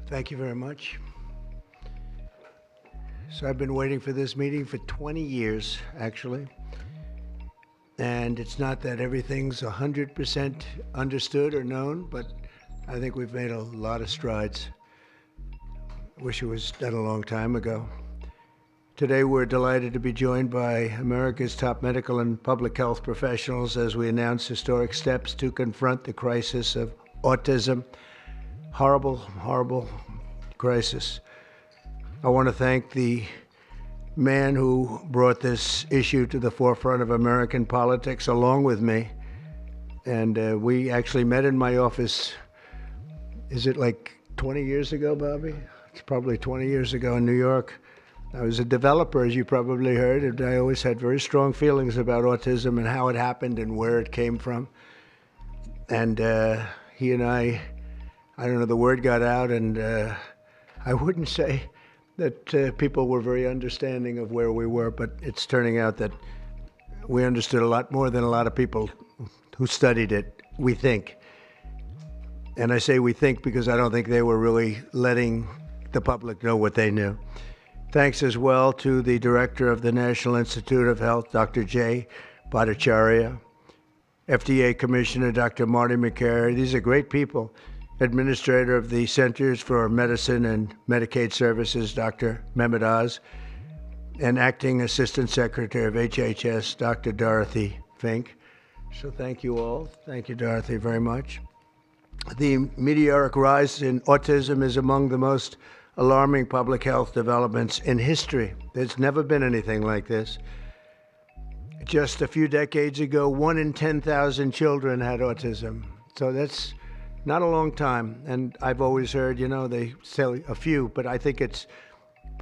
Thank you very much. So I've been waiting for this meeting for 20 years, actually. And it's not that everything's 100% understood or known, but I think we've made a lot of strides. I wish it was done a long time ago. Today we're delighted to be joined by America's top medical and public health professionals as we announce historic steps to confront the crisis of autism. Horrible, horrible crisis. I want to thank the man who brought this issue to the forefront of American politics along with me. And we actually met in my office, is it like 20 years ago, Bobby? It's probably 20 years ago in New York. I was a developer, as you probably heard, and I always had very strong feelings about autism and how it happened and where it came from. And he and I don't know, the word got out, and I wouldn't say that people were very understanding of where we were, but it's turning out that we understood a lot more than a lot of people who studied it, we think. And I say we think because I don't think they were really letting the public know what they knew. Thanks as well to the director of the National Institute of Health, Dr. Jay Bhattacharya, FDA Commissioner Dr. Marty McCary. These are great people. Administrator of the Centers for Medicine and Medicaid Services, Dr. Mehmet Oz, and Acting Assistant Secretary of HHS, Dr. Dorothy Fink. So thank you all. Thank you, Dorothy, very much. The meteoric rise in autism is among the most alarming public health developments in history. There's never been anything like this. Just a few decades ago, 1 in 10,000 children had autism. So that's not a long time. And I've always heard, they say a few, but I think it's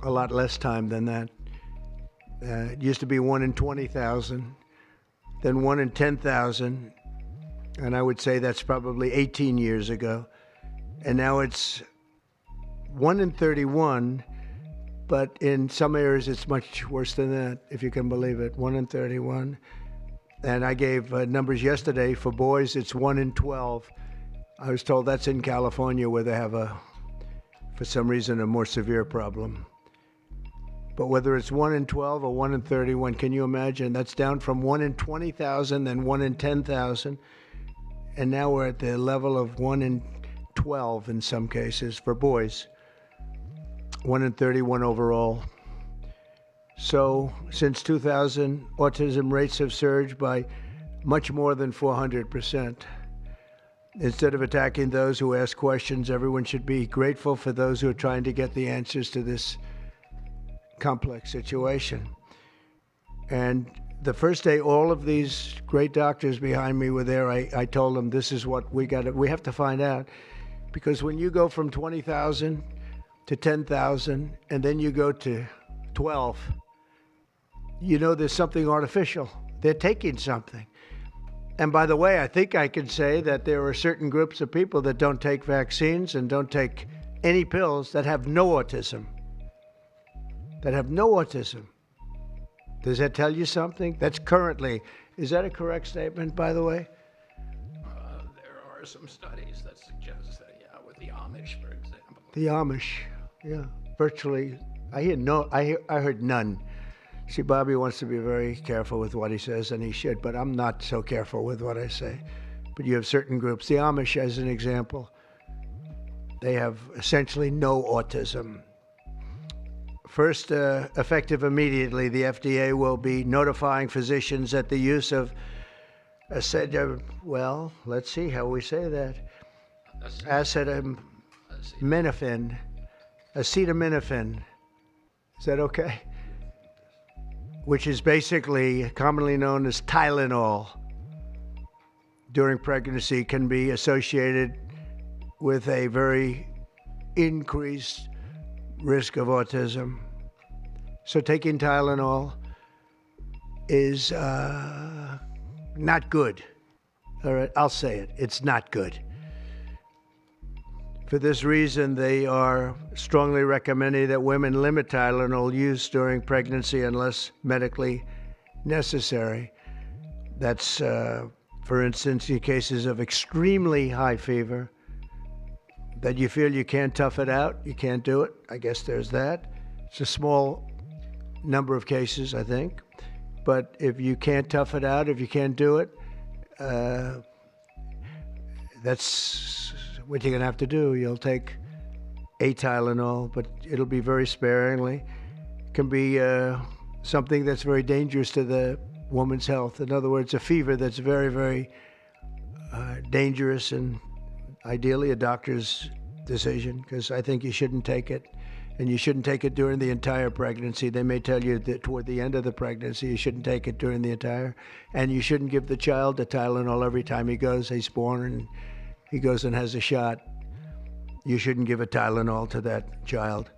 a lot less time than that. It used to be 1 in 20,000, then 1 in 10,000. And I would say that's probably 18 years ago. And now it's 1 in 31, but in some areas it's much worse than that, if you can believe it, 1 in 31. And I gave numbers yesterday. For boys, it's 1 in 12. I was told that's in California where they have for some reason, a more severe problem. But whether it's 1 in 12 or 1 in 31, can you imagine? That's down from 1 in 20,000, then 1 in 10,000. And now we're at the level of 1 in 12 in some cases for boys. 1 in 31 overall. So since 2000, autism rates have surged by much more than 400%. Instead of attacking those who ask questions, everyone should be grateful for those who are trying to get the answers to this complex situation. And the first day all of these great doctors behind me were there, I told them this is what we have to find out. Because when you go from 20,000 to 10,000, and then you go to 12, there's something artificial. They're taking something. And by the way, I think I can say that there are certain groups of people that don't take vaccines and don't take any pills that have no autism. That have no autism. Does that tell you something? That's currently, is that a correct statement, by the way? There are some studies that suggest that, with the Amish, for example. The Amish, yeah, virtually. I heard none. See, Bobby wants to be very careful with what he says, and he should, but I'm not so careful with what I say. But you have certain groups. The Amish, as an example, they have essentially no autism. First, effective immediately, the FDA will be notifying physicians that the use of let's see how we say that. Acetaminophen. Acetaminophen. Is that okay? Which is basically commonly known as Tylenol, during pregnancy can be associated with a very increased risk of autism. So taking Tylenol is not good. All right, I'll say it. It's not good. For this reason, they are strongly recommending that women limit Tylenol use during pregnancy unless medically necessary. That's, for instance, in cases of extremely high fever, that you feel you can't tough it out, you can't do it. I guess there's that. It's a small number of cases, I think. But if you can't tough it out, if you can't do it, that's what you're going to have to do. You'll take a Tylenol, but it'll be very sparingly. It can be something that's very dangerous to the woman's health. In other words, a fever that's very, very dangerous, and ideally a doctor's decision, because I think you shouldn't take it. And you shouldn't take it during the entire pregnancy. They may tell you that toward the end of the pregnancy, you shouldn't take it during the entire. And you shouldn't give the child a Tylenol every time he's born and he goes and has a shot. You shouldn't give a Tylenol to that child.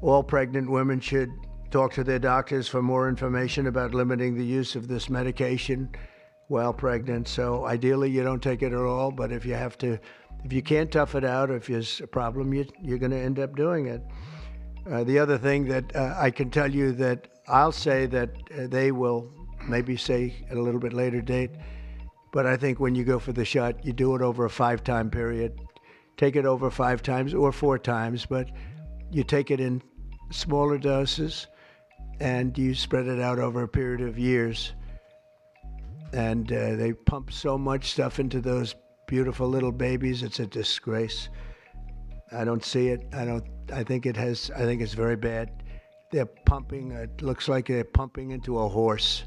All pregnant women should talk to their doctors for more information about limiting the use of this medication while pregnant. So ideally, you don't take it at all, but if you can't tough it out, or if there's a problem, you're going to end up doing it. The other thing that I can tell you that I'll say that they will maybe say at a little bit later date, but I think when you go for the shot, you do it over a 5-time period. Take it over 5 times or 4 times, but you take it in smaller doses and you spread it out over a period of years. And they pump so much stuff into those beautiful little babies. It's a disgrace. I don't see it. I think it's very bad. They're pumping, it looks like they're pumping into a horse.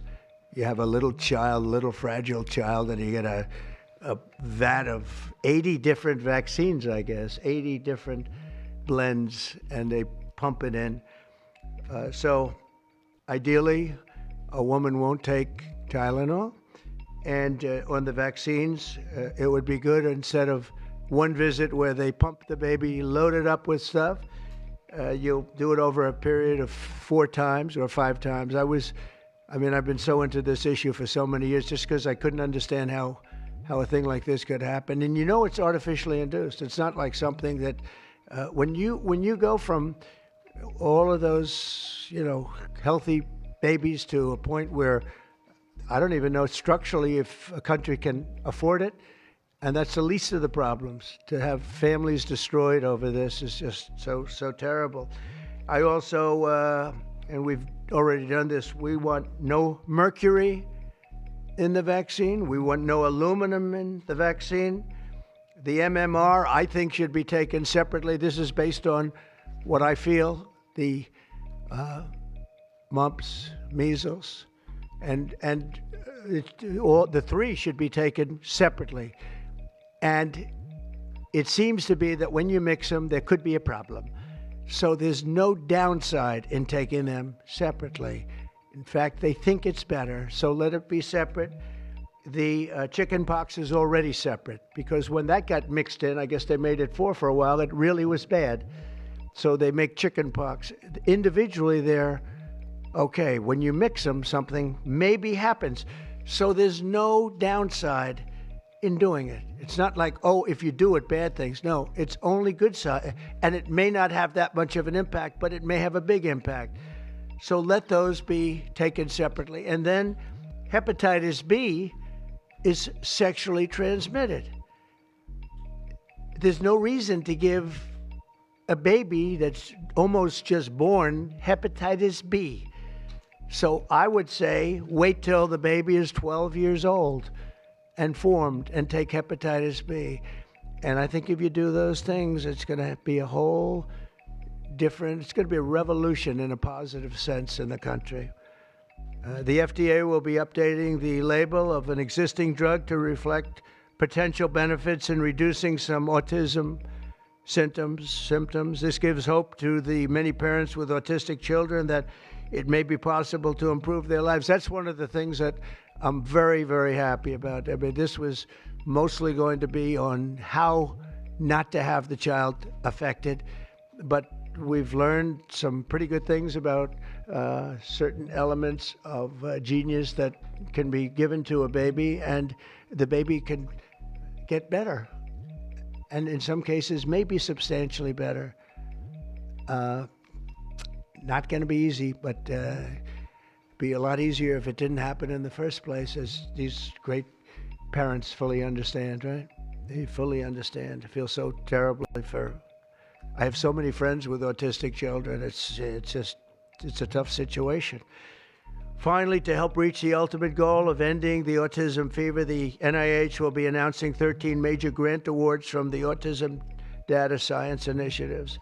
You have a little fragile child, and you get a vat of 80 different vaccines, I guess, 80 different blends, and they pump it in. So ideally, a woman won't take Tylenol. And on the vaccines, it would be good, instead of one visit where they pump the baby, load it up with stuff, you'll do it over a period of 4 times or 5 times. I've been so into this issue for so many years just because I couldn't understand how a thing like this could happen. And it's artificially induced. It's not like something that, when you go from all of those, healthy babies to a point where I don't even know structurally if a country can afford it. And that's the least of the problems. To have families destroyed over this is just so terrible. I also, and we've already done this, we want no mercury in the vaccine. We want no aluminum in the vaccine. The MMR, I think, should be taken separately. This is based on what I feel, the mumps, measles, and all the 3 should be taken separately. And it seems to be that when you mix them, there could be a problem. So there's no downside in taking them separately. In fact, they think it's better, so let it be separate. The chicken pox is already separate, because when that got mixed in, I guess they made it 4 for a while, it really was bad. So they make chicken pox. Individually, they're okay. When you mix them, something maybe happens. So there's no downside in doing it. It's not like, if you do it, bad things. No, it's only good side. And it may not have that much of an impact, but it may have a big impact. So let those be taken separately. And then hepatitis B is sexually transmitted. There's no reason to give a baby that's almost just born hepatitis B. So I would say wait till the baby is 12 years old and formed and take hepatitis B. And I think if you do those things, it's going to be a whole different, it's going to be a revolution in a positive sense in the country. The FDA will be updating the label of an existing drug to reflect potential benefits in reducing some autism symptoms. This gives hope to the many parents with autistic children that it may be possible to improve their lives. That's one of the things that I'm very, very happy about. I mean, this was mostly going to be on how not to have the child affected, but we've learned some pretty good things about certain elements of genius that can be given to a baby, and the baby can get better. And in some cases, maybe substantially better. Not going to be easy, but be a lot easier if it didn't happen in the first place, as these great parents fully understand, right? They fully understand. I feel so terribly for. I have so many friends with autistic children. It's a tough situation. Finally, to help reach the ultimate goal of ending the autism fever, the NIH will be announcing 13 major grant awards from the Autism Data Science Initiatives.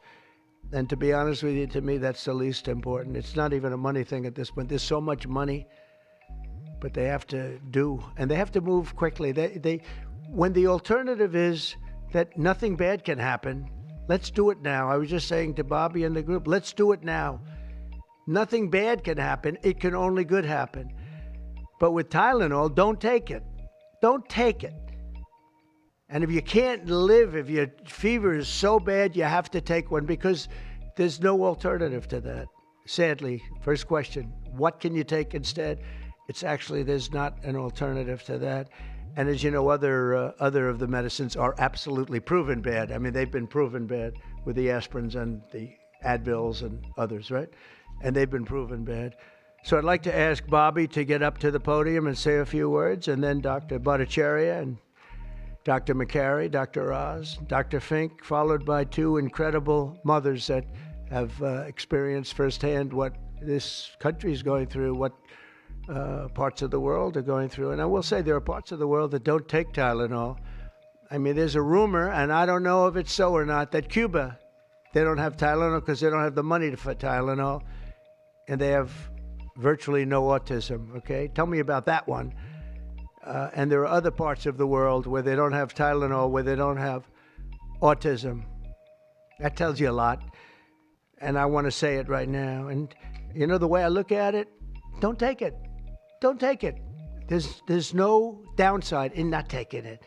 And to be honest with you, to me, that's the least important. It's not even a money thing at this point. There's so much money, but they have to do, and they have to move quickly. When the alternative is that nothing bad can happen, let's do it now. I was just saying to Bobby and the group, let's do it now. Nothing bad can happen. It can only good happen. But with Tylenol, don't take it. Don't take it. And if you can't live, if your fever is so bad, you have to take one because there's no alternative to that. Sadly, first question, what can you take instead? It's actually, there's not an alternative to that. And as you know, other of the medicines are absolutely proven bad. I mean, they've been proven bad with the aspirins and the Advils and others, right? And they've been proven bad. So I'd like to ask Bobby to get up to the podium and say a few words, and then Dr. Bhattacharya and Dr. McCary, Dr. Oz, Dr. Fink, followed by two incredible mothers that have experienced firsthand what this country is going through, what parts of the world are going through. And I will say there are parts of the world that don't take Tylenol. I mean, there's a rumor, and I don't know if it's so or not, that Cuba, they don't have Tylenol because they don't have the money for Tylenol, and they have virtually no autism, okay? Tell me about that one. And there are other parts of the world where they don't have Tylenol, where they don't have autism. That tells you a lot. And I want to say it right now. And you know, the way I look at it, don't take it. Don't take it. There's no downside in not taking it.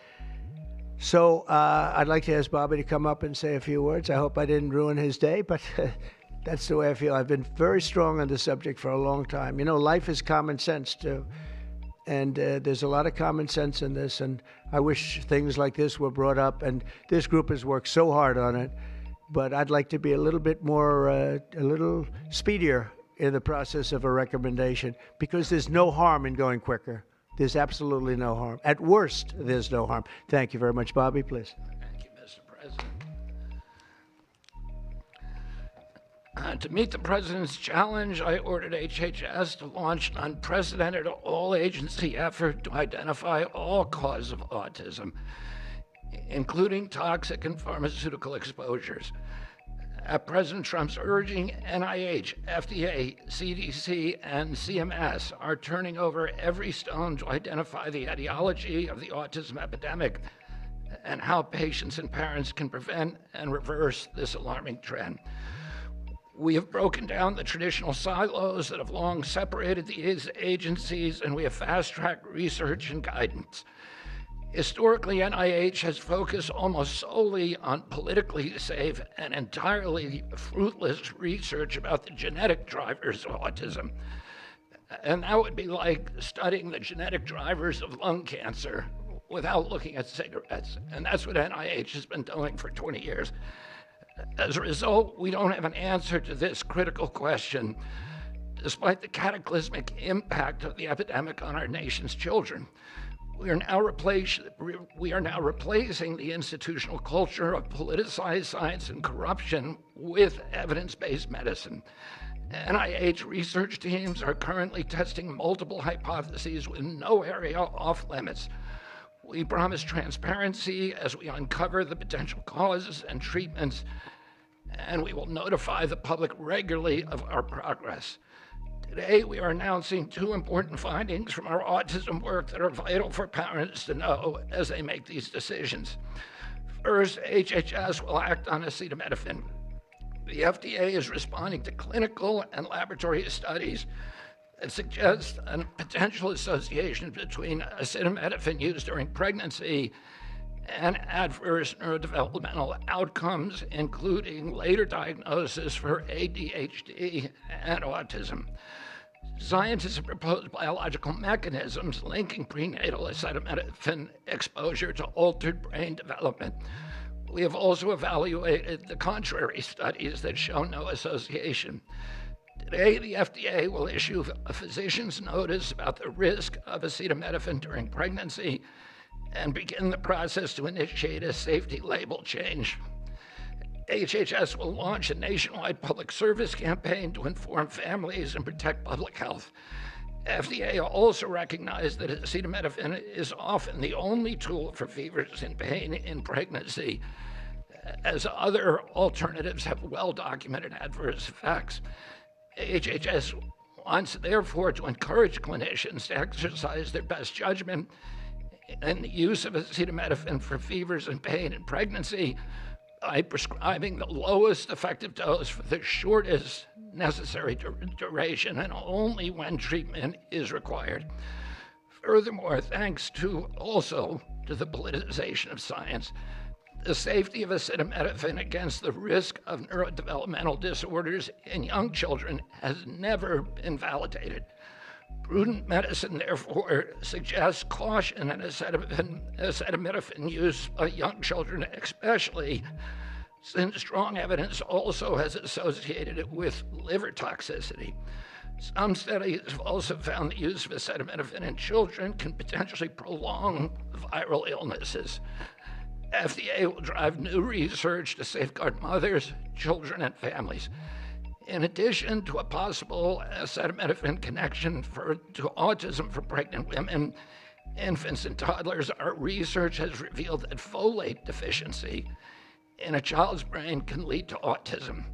So I'd like to ask Bobby to come up and say a few words. I hope I didn't ruin his day, but that's the way I feel. I've been very strong on the subject for a long time. You know, life is common sense, too. And there's a lot of common sense in this, and I wish things like this were brought up, and this group has worked so hard on it, but I'd like to be a little bit more, a little speedier in the process of a recommendation, because there's no harm in going quicker. There's absolutely no harm. At worst, there's no harm. Thank you very much. Bobby, please. Thank you, Mr. President. To meet the President's challenge, I ordered HHS to launch an unprecedented all-agency effort to identify all causes of autism, including toxic and pharmaceutical exposures. At President Trump's urging, NIH, FDA, CDC, and CMS are turning over every stone to identify the etiology of the autism epidemic and how patients and parents can prevent and reverse this alarming trend. We have broken down the traditional silos that have long separated these agencies, and we have fast-tracked research and guidance. Historically, NIH has focused almost solely on politically safe and entirely fruitless research about the genetic drivers of autism. And that would be like studying the genetic drivers of lung cancer without looking at cigarettes. And that's what NIH has been doing for 20 years. As a result, we don't have an answer to this critical question, despite the cataclysmic impact of the epidemic on our nation's children. We are now replacing the institutional culture of politicized science and corruption with evidence-based medicine. NIH research teams are currently testing multiple hypotheses with no area off limits. We promise transparency as we uncover the potential causes and treatments, and we will notify the public regularly of our progress. Today, we are announcing two important findings from our autism work that are vital for parents to know as they make these decisions. First, HHS will act on acetaminophen. The FDA is responding to clinical and laboratory studies that suggest a potential association between acetaminophen use during pregnancy and adverse neurodevelopmental outcomes, including later diagnosis for ADHD and autism. Scientists have proposed biological mechanisms linking prenatal acetaminophen exposure to altered brain development. We have also evaluated the contrary studies that show no association. Today, the FDA will issue a physician's notice about the risk of acetaminophen during pregnancy and begin the process to initiate a safety label change. HHS will launch a nationwide public service campaign to inform families and protect public health. FDA also recognized that acetaminophen is often the only tool for fevers and pain in pregnancy, as other alternatives have well-documented adverse effects. HHS wants, therefore, to encourage clinicians to exercise their best judgment in the use of acetaminophen for fevers and pain in pregnancy by prescribing the lowest effective dose for the shortest necessary duration and only when treatment is required. Furthermore, thanks also to the politicization of science, the safety of acetaminophen against the risk of neurodevelopmental disorders in young children has never been validated. Prudent medicine, therefore, suggests caution in acetaminophen use by young children, especially since strong evidence also has associated it with liver toxicity. Some studies have also found the use of acetaminophen in children can potentially prolong viral illnesses. FDA will drive new research to safeguard mothers, children, and families. In addition to a possible acetaminophen connection to autism for pregnant women, infants, and toddlers, our research has revealed that folate deficiency in a child's brain can lead to autism.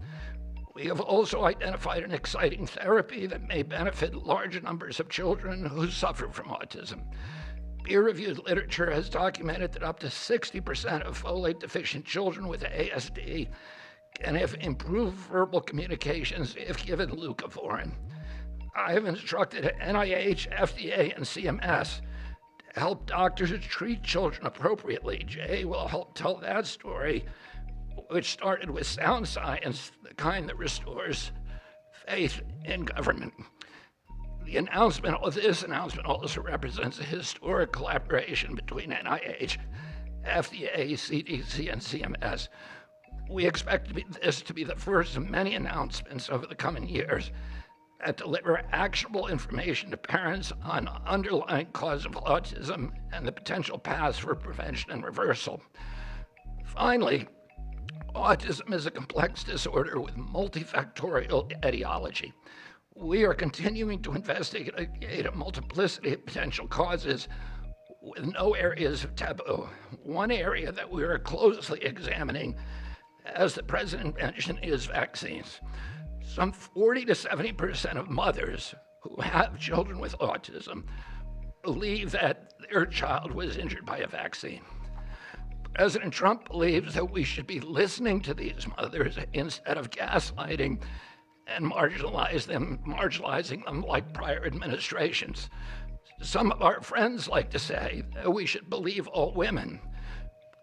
We have also identified an exciting therapy that may benefit large numbers of children who suffer from autism. Peer-reviewed literature has documented that up to 60% of folate-deficient children with ASD can have improved verbal communications if given leucovorin. I have instructed NIH, FDA, and CMS to help doctors treat children appropriately. Jay will help tell that story, which started with sound science, the kind that restores faith in government. This announcement also represents a historic collaboration between NIH, FDA, CDC, and CMS. We expect this to be the first of many announcements over the coming years that deliver actionable information to parents on underlying cause of autism and the potential paths for prevention and reversal. Finally, autism is a complex disorder with multifactorial etiology. We are continuing to investigate a multiplicity of potential causes with no areas of taboo. One area that we are closely examining, as the President mentioned, is vaccines. Some 40 to 70% of mothers who have children with autism believe that their child was injured by a vaccine. President Trump believes that we should be listening to these mothers instead of gaslighting and marginalizing them like prior administrations. Some of our friends like to say that we should believe all women.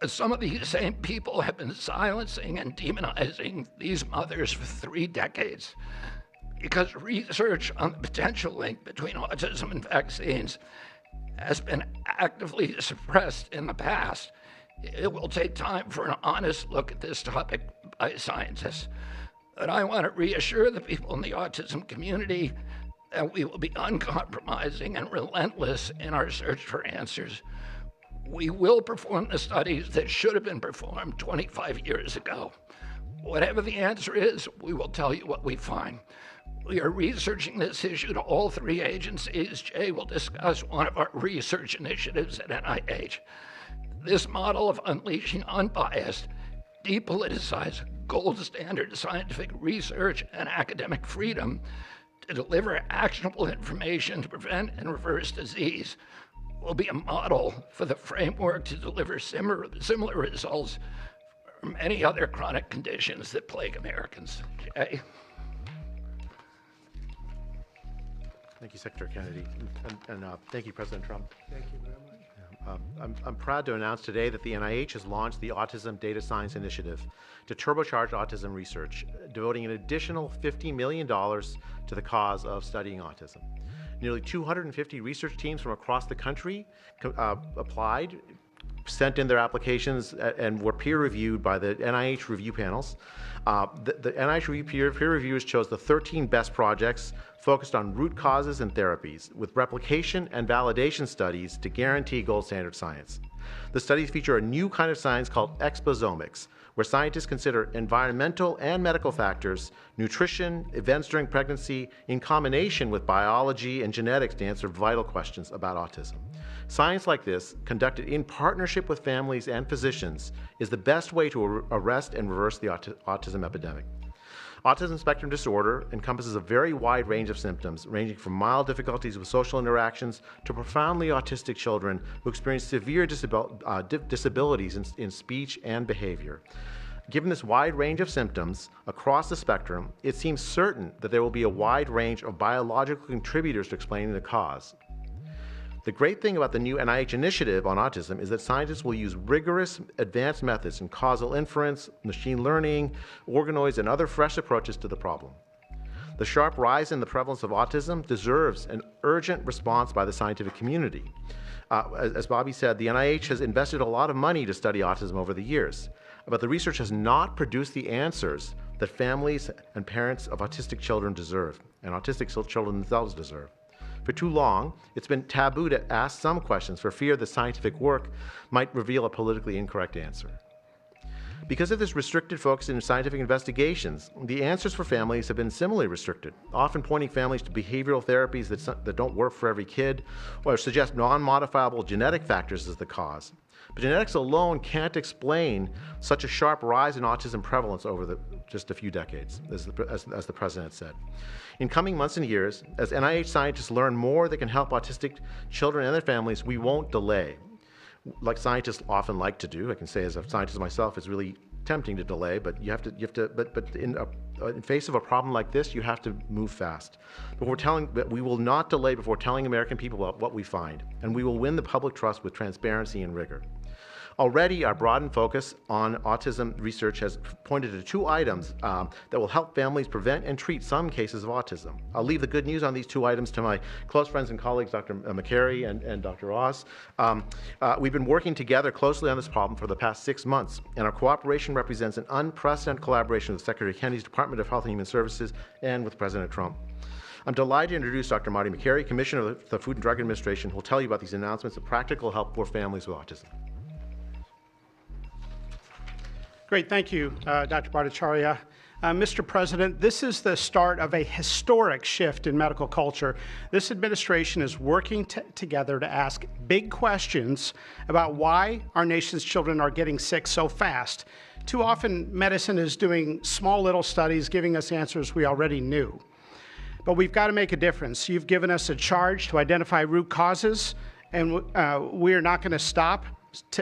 Some of these same people have been silencing and demonizing these mothers for 3 decades because research on the potential link between autism and vaccines has been actively suppressed in the past. It will take time for an honest look at this topic by scientists. But I want to reassure the people in the autism community that we will be uncompromising and relentless in our search for answers. We will perform the studies that should have been performed 25 years ago. Whatever the answer is, we will tell you what we find. We are researching this issue to all 3 agencies. Jay will discuss one of our research initiatives at NIH. This model of unleashing unbiased, depoliticized, gold standard scientific research and academic freedom to deliver actionable information to prevent and reverse disease will be a model for the framework to deliver similar results for many other chronic conditions that plague Americans. Jay? Thank you, Secretary Kennedy, and thank you, President Trump. Thank you very much. I'm proud to announce today that the NIH has launched the Autism Data Science Initiative to turbocharge autism research, devoting an additional $50 million to the cause of studying autism. Nearly 250 research teams from across the country applied, sent in their applications, and were peer-reviewed by the NIH review panels. The NIH peer reviewers chose the 13 best projects focused on root causes and therapies, with replication and validation studies to guarantee gold standard science. The studies feature a new kind of science called exposomics, where scientists consider environmental and medical factors, nutrition, events during pregnancy, in combination with biology and genetics to answer vital questions about autism. Science like this, conducted in partnership with families and physicians, is the best way to arrest and reverse the autism epidemic. Autism spectrum disorder encompasses a very wide range of symptoms, ranging from mild difficulties with social interactions to profoundly autistic children who experience severe disabilities in speech and behavior. Given this wide range of symptoms across the spectrum, it seems certain that there will be a wide range of biological contributors to explaining the cause. The great thing about the new NIH initiative on autism is that scientists will use rigorous advanced methods in causal inference, machine learning, organoids, and other fresh approaches to the problem. The sharp rise in the prevalence of autism deserves an urgent response by the scientific community. As Bobby said, the NIH has invested a lot of money to study autism over the years, but the research has not produced the answers that families and parents of autistic children deserve, and autistic children themselves deserve. For too long, it's been taboo to ask some questions for fear the scientific work might reveal a politically incorrect answer. Because of this restricted focus in scientific investigations, the answers for families have been similarly restricted, often pointing families to behavioral therapies that don't work for every kid, or suggest non-modifiable genetic factors as the cause. But genetics alone can't explain such a sharp rise in autism prevalence over just a few decades, as the president said. In coming months and years, as NIH scientists learn more that can help autistic children and their families, we won't delay. Like scientists often like to do, I can say as a scientist myself, it's really tempting to delay, but but in face of a problem like this, you have to move fast. But we will not delay before telling American people about what we find, and we will win the public trust with transparency and rigor. Already, our broadened focus on autism research has pointed to 2 items that will help families prevent and treat some cases of autism. I'll leave the good news on these 2 items to my close friends and colleagues, Dr. McCary and Dr. Oz. We've been working together closely on this problem for the past 6 months, and our cooperation represents an unprecedented collaboration with Secretary Kennedy's Department of Health and Human Services and with President Trump. I'm delighted to introduce Dr. Marty McCary, Commissioner of the Food and Drug Administration, who will tell you about these announcements of practical help for families with autism. Great, thank you, Dr. Bhattacharya. Mr. President, this is the start of a historic shift in medical culture. This administration is working together to ask big questions about why our nation's children are getting sick so fast. Too often, medicine is doing small little studies, giving us answers we already knew. But we've got to make a difference. You've given us a charge to identify root causes, and we are not going to stop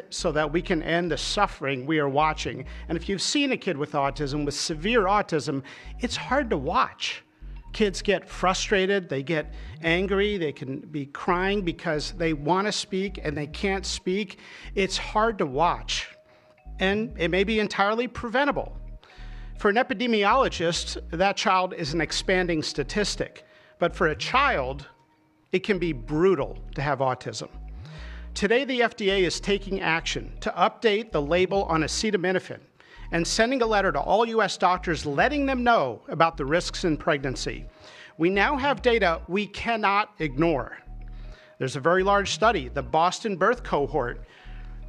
so that we can end the suffering we are watching. And if you've seen a kid with autism, with severe autism, it's hard to watch. Kids get frustrated, they get angry, they can be crying because they want to speak and they can't speak. It's hard to watch, and it may be entirely preventable. For an epidemiologist, that child is an expanding statistic, but for a child, it can be brutal to have autism. Today, the FDA is taking action to update the label on acetaminophen and sending a letter to all U.S. doctors letting them know about the risks in pregnancy. We now have data we cannot ignore. There's a very large study, the Boston Birth Cohort,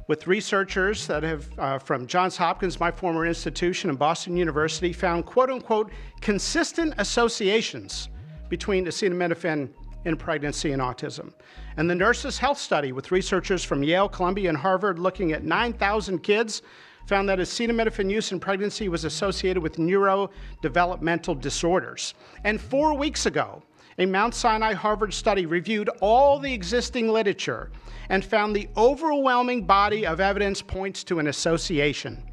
with researchers that have, from Johns Hopkins, my former institution, and Boston University, found quote-unquote consistent associations between acetaminophen in pregnancy and autism. And the Nurses' Health Study with researchers from Yale, Columbia, and Harvard looking at 9,000 kids found that acetaminophen use in pregnancy was associated with neurodevelopmental disorders. And 4 weeks ago, a Mount Sinai Harvard study reviewed all the existing literature and found the overwhelming body of evidence points to an association.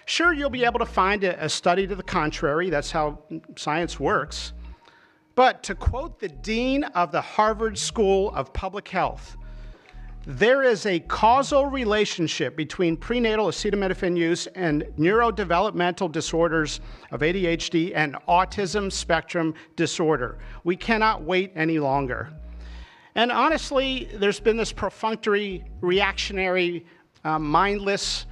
Sure, you'll be able to find a study to the contrary. That's how science works. But to quote the dean of the Harvard School of Public Health, there is a causal relationship between prenatal acetaminophen use and neurodevelopmental disorders of ADHD and autism spectrum disorder. We cannot wait any longer. And honestly, there's been this perfunctory, reactionary, mindless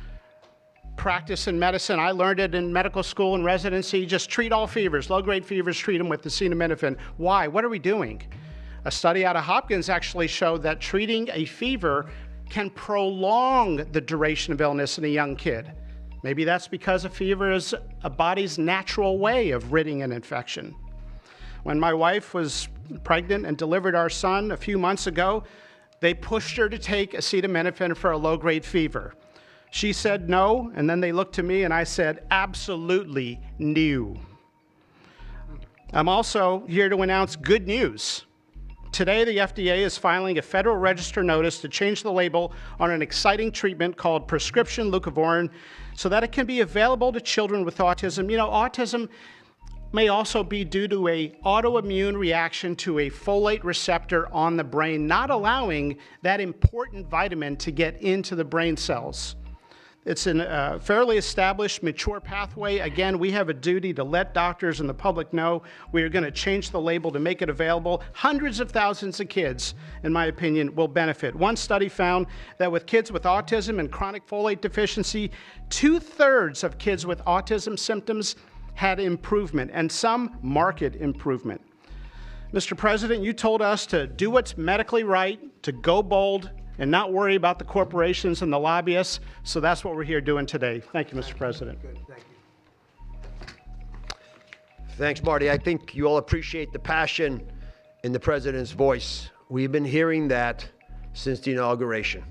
practice in medicine. I learned it in medical school and residency. Just treat all fevers, low-grade fevers, treat them with acetaminophen. Why? What are we doing? A study out of Hopkins actually showed that treating a fever can prolong the duration of illness in a young kid. Maybe that's because a fever is a body's natural way of ridding an infection. When my wife was pregnant and delivered our son a few months ago, they pushed her to take acetaminophen for a low-grade fever. She said no, and then they looked to me and I said, absolutely no. I'm also here to announce good news. Today, the FDA is filing a Federal Register notice to change the label on an exciting treatment called prescription leucovorin so that it can be available to children with autism. You know, autism may also be due to an autoimmune reaction to a folate receptor on the brain, not allowing that important vitamin to get into the brain cells. It's a fairly established, mature pathway. Again, we have a duty to let doctors and the public know we are going to change the label to make it available. Hundreds of thousands of kids, in my opinion, will benefit. One study found that with kids with autism and chronic folate deficiency, 2/3 of kids with autism symptoms had improvement, and some marked improvement. Mr. President, you told us to do what's medically right, to go bold, and not worry about the corporations and the lobbyists. So that's what we're here doing today. Thank you, Mr. President. Good, thank you. Thanks, Marty. I think you all appreciate the passion in the president's voice. We've been hearing that since the inauguration.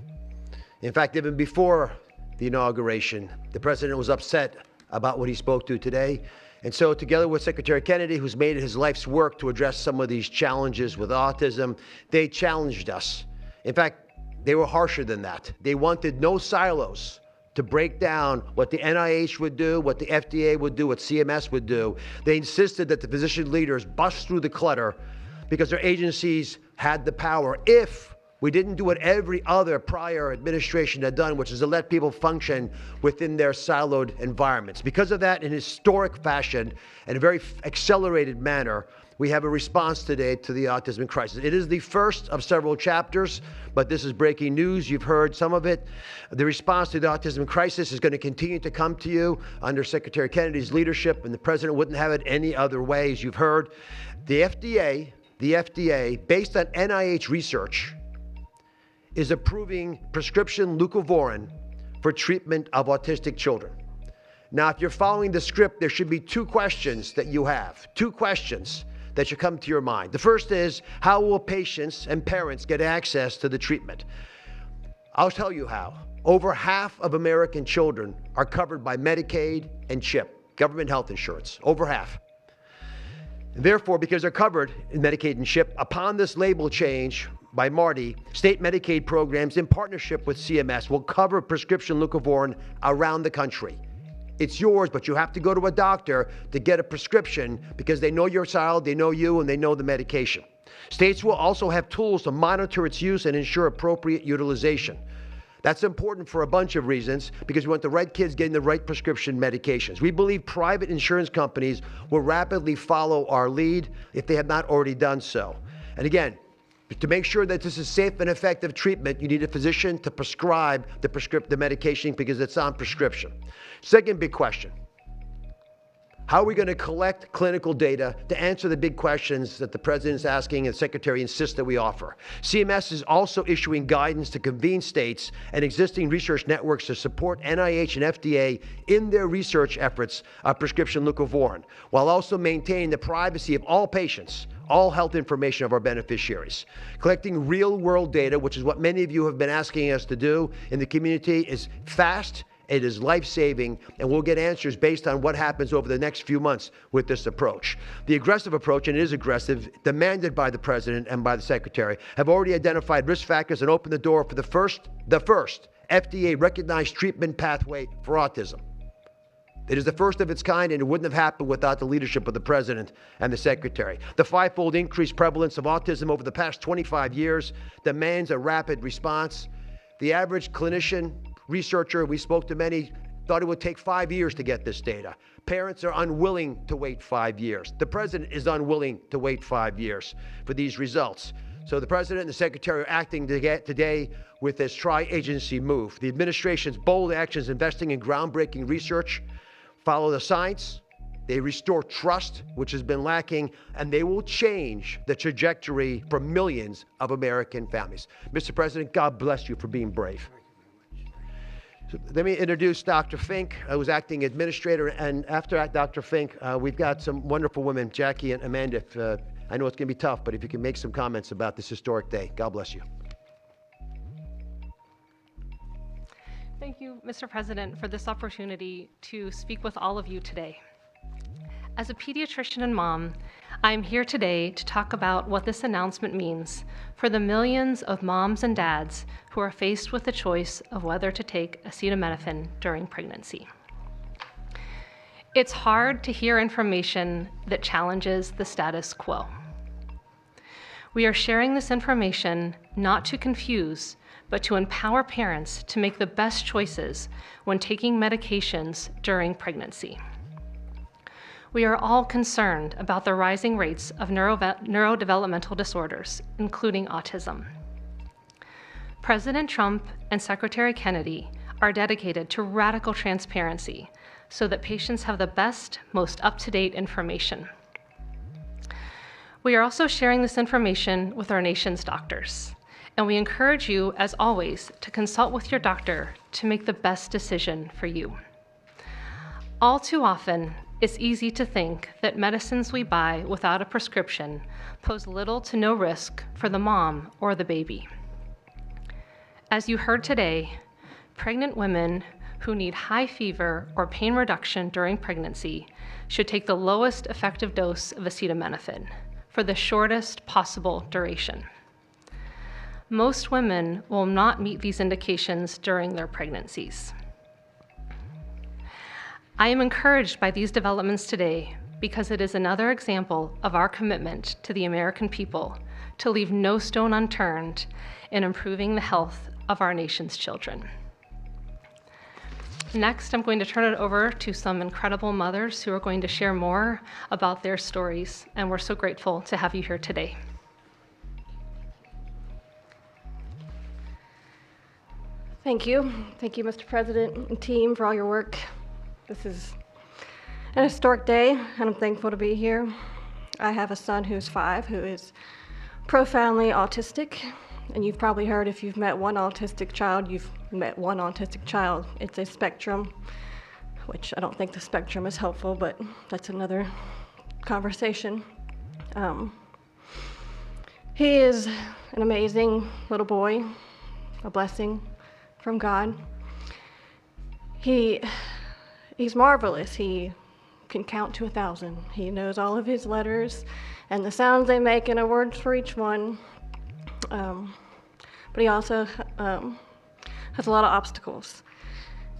In fact, even before the inauguration, the president was upset about what he spoke to today. And so together with Secretary Kennedy, who's made it his life's work to address some of these challenges with autism, they challenged us. In fact, they were harsher than that. They wanted no silos to break down what the NIH would do, what the FDA would do, what CMS would do. They insisted that the physician leaders bust through the clutter because their agencies had the power if we didn't do what every other prior administration had done, which is to let people function within their siloed environments. Because of that, in historic fashion and a very accelerated manner, we have a response today to the autism crisis. It is the first of several chapters, but this is breaking news. You've heard some of it. The response to the autism crisis is going to continue to come to you under Secretary Kennedy's leadership, and the president wouldn't have it any other way, as you've heard. The FDA, based on NIH research, is approving prescription leucovorin for treatment of autistic children. Now, if you're following the script, there should be two questions that you have, two questions that should come to your mind. The first is, how will patients and parents get access to the treatment? I'll tell you how. Over half of American children are covered by Medicaid and CHIP, government health insurance, over half. And therefore, because they're covered in Medicaid and CHIP, upon this label change by Marty, state Medicaid programs in partnership with CMS will cover prescription leucovorin around the country. It's yours, but you have to go to a doctor to get a prescription because they know your child, they know you, and they know the medication. States will also have tools to monitor its use and ensure appropriate utilization. That's important for a bunch of reasons because we want the right kids getting the right prescription medications. We believe private insurance companies will rapidly follow our lead if they have not already done so. And again, to make sure that this is safe and effective treatment, you need a physician to prescribe the medication because it's on prescription. Second big question, how are we going to collect clinical data to answer the big questions that the president's asking and the secretary insists that we offer? CMS is also issuing guidance to convene states and existing research networks to support NIH and FDA in their research efforts of prescription leucovorin, while also maintaining the privacy of all patients, all health information of our beneficiaries. Collecting real-world data, which is what many of you have been asking us to do in the community, is fast, it is life-saving, and we'll get answers based on what happens over the next few months with this approach. The aggressive approach, and it is aggressive, demanded by the president and by the secretary, have already identified risk factors and opened the door for the first FDA-recognized treatment pathway for autism. It is the first of its kind, and it wouldn't have happened without the leadership of the president and the secretary. The fivefold increased prevalence of autism over the past 25 years demands a rapid response. The average clinician, researcher, we spoke to many, thought it would take 5 years to get this data. Parents are unwilling to wait 5 years. The president is unwilling to wait 5 years for these results. So the president and the secretary are acting today with this tri-agency move. The administration's bold actions investing in groundbreaking research follow the science, They restore trust, which has been lacking, and they will change the trajectory for millions of American families. Mr. President, God bless you for being brave. So let me introduce Dr. Fink, who's acting administrator, and after Dr. Fink, we've got some wonderful women, Jackie and Amanda. I know it's going to be tough, but if you can make some comments about this historic day, God bless you. Thank you, Mr. President, for this opportunity to speak with all of you today. As a pediatrician and mom, I am here today to talk about what this announcement means for the millions of moms and dads who are faced with the choice of whether to take acetaminophen during pregnancy. It's hard to hear information that challenges the status quo. We are sharing this information not to confuse, but to empower parents to make the best choices when taking medications during pregnancy. We are all concerned about the rising rates of neurodevelopmental disorders, including autism. President Trump and Secretary Kennedy are dedicated to radical transparency so that patients have the best, most up-to-date information. We are also sharing this information with our nation's doctors, and we encourage you, as always, to consult with your doctor to make the best decision for you. All too often, it's easy to think that medicines we buy without a prescription pose little to no risk for the mom or the baby. As you heard today, pregnant women who need high fever or pain reduction during pregnancy should take the lowest effective dose of acetaminophen for the shortest possible duration. Most women will not meet these indications during their pregnancies. I am encouraged by these developments today because it is another example of our commitment to the American people to leave no stone unturned in improving the health of our nation's children. Next, I'm going to turn it over to some incredible mothers who are going to share more about their stories, and we're so grateful to have you here today. Thank you. Thank you, Mr. President and team, for all your work. This is an historic day, and I'm thankful to be here. I have a son who's 5 who is profoundly autistic, and you've probably heard if you've met one autistic child, you've met one autistic child. It's a spectrum, which I don't think the spectrum is helpful, but that's another conversation. He is an amazing little boy, a blessing from God. He's marvelous. He can count to 1,000. He knows all of his letters and the sounds they make and a word for each one. But he also has a lot of obstacles.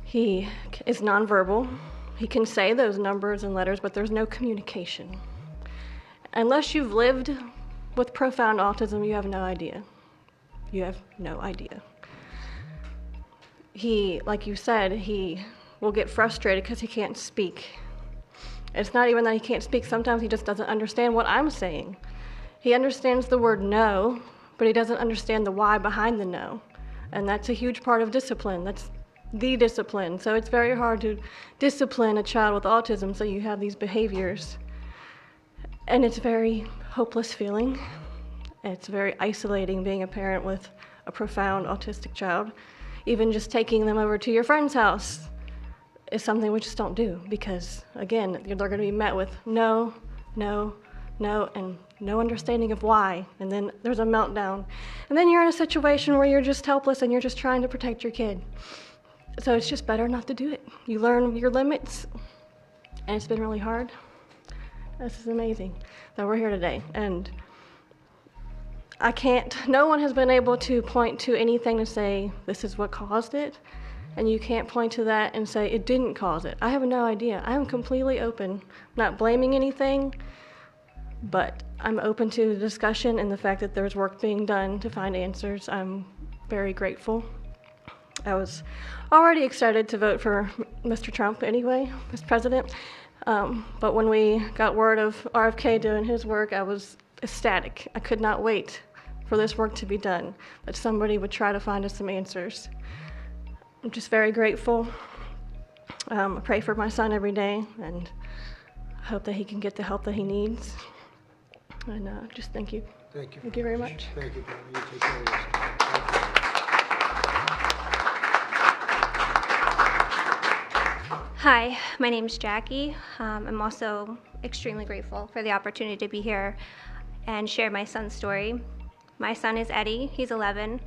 He is nonverbal. He can say those numbers and letters, but there's no communication. Unless you've lived with profound autism, you have no idea. You have no idea. He, like you said, he will get frustrated because he can't speak. It's not even that he can't speak. Sometimes he just doesn't understand what I'm saying. He understands the word no, but he doesn't understand the why behind the no. And that's a huge part of discipline. That's the discipline. So it's very hard to discipline a child with autism so you have these behaviors. And it's a very hopeless feeling. It's very isolating being a parent with a profound autistic child. Even just taking them over to your friend's house is something we just don't do because, again, they're going to be met with no, no, no, and no understanding of why. And then there's a meltdown. And then you're in a situation where you're just helpless and you're just trying to protect your kid. So it's just better not to do it. You learn your limits, and it's been really hard. This is amazing that we're here today. And no one has been able to point to anything to say this is what caused it, and you can't point to that and say it didn't cause it. I have no idea. I am completely open, not blaming anything, but I'm open to the discussion and the fact that there's work being done to find answers. I'm very grateful. I was already excited to vote for Mr. Trump anyway, Mr. President, but when we got word of RFK doing his work, I was ecstatic. I could not wait for this work to be done, that somebody would try to find us some answers. I'm just very grateful. I pray for my son every day, and I hope that he can get the help that he needs. And just thank you. Thank you. Thank you very much. Thank you, Bonnie. You take care of this. Thank you. Hi, my name's Jackie. I'm also extremely grateful for the opportunity to be here and share my son's story. My son is Eddie. He's 11.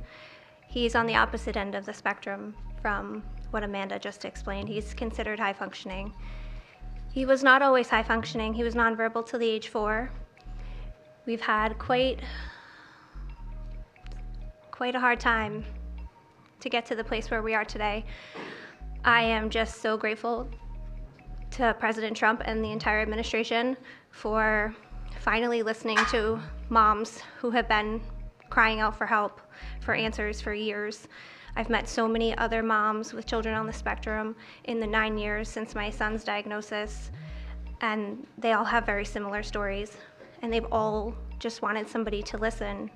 He's on the opposite end of the spectrum from what Amanda just explained. He's considered high functioning. He was not always high functioning. He was nonverbal till the age 4. We've had quite a hard time to get to the place where we are today. I am just so grateful to President Trump and the entire administration for finally listening to moms who have been crying out for help, for answers for years. I've met so many other moms with children on the spectrum in the 9 years since my son's diagnosis, and they all have very similar stories, and they've all just wanted somebody to listen,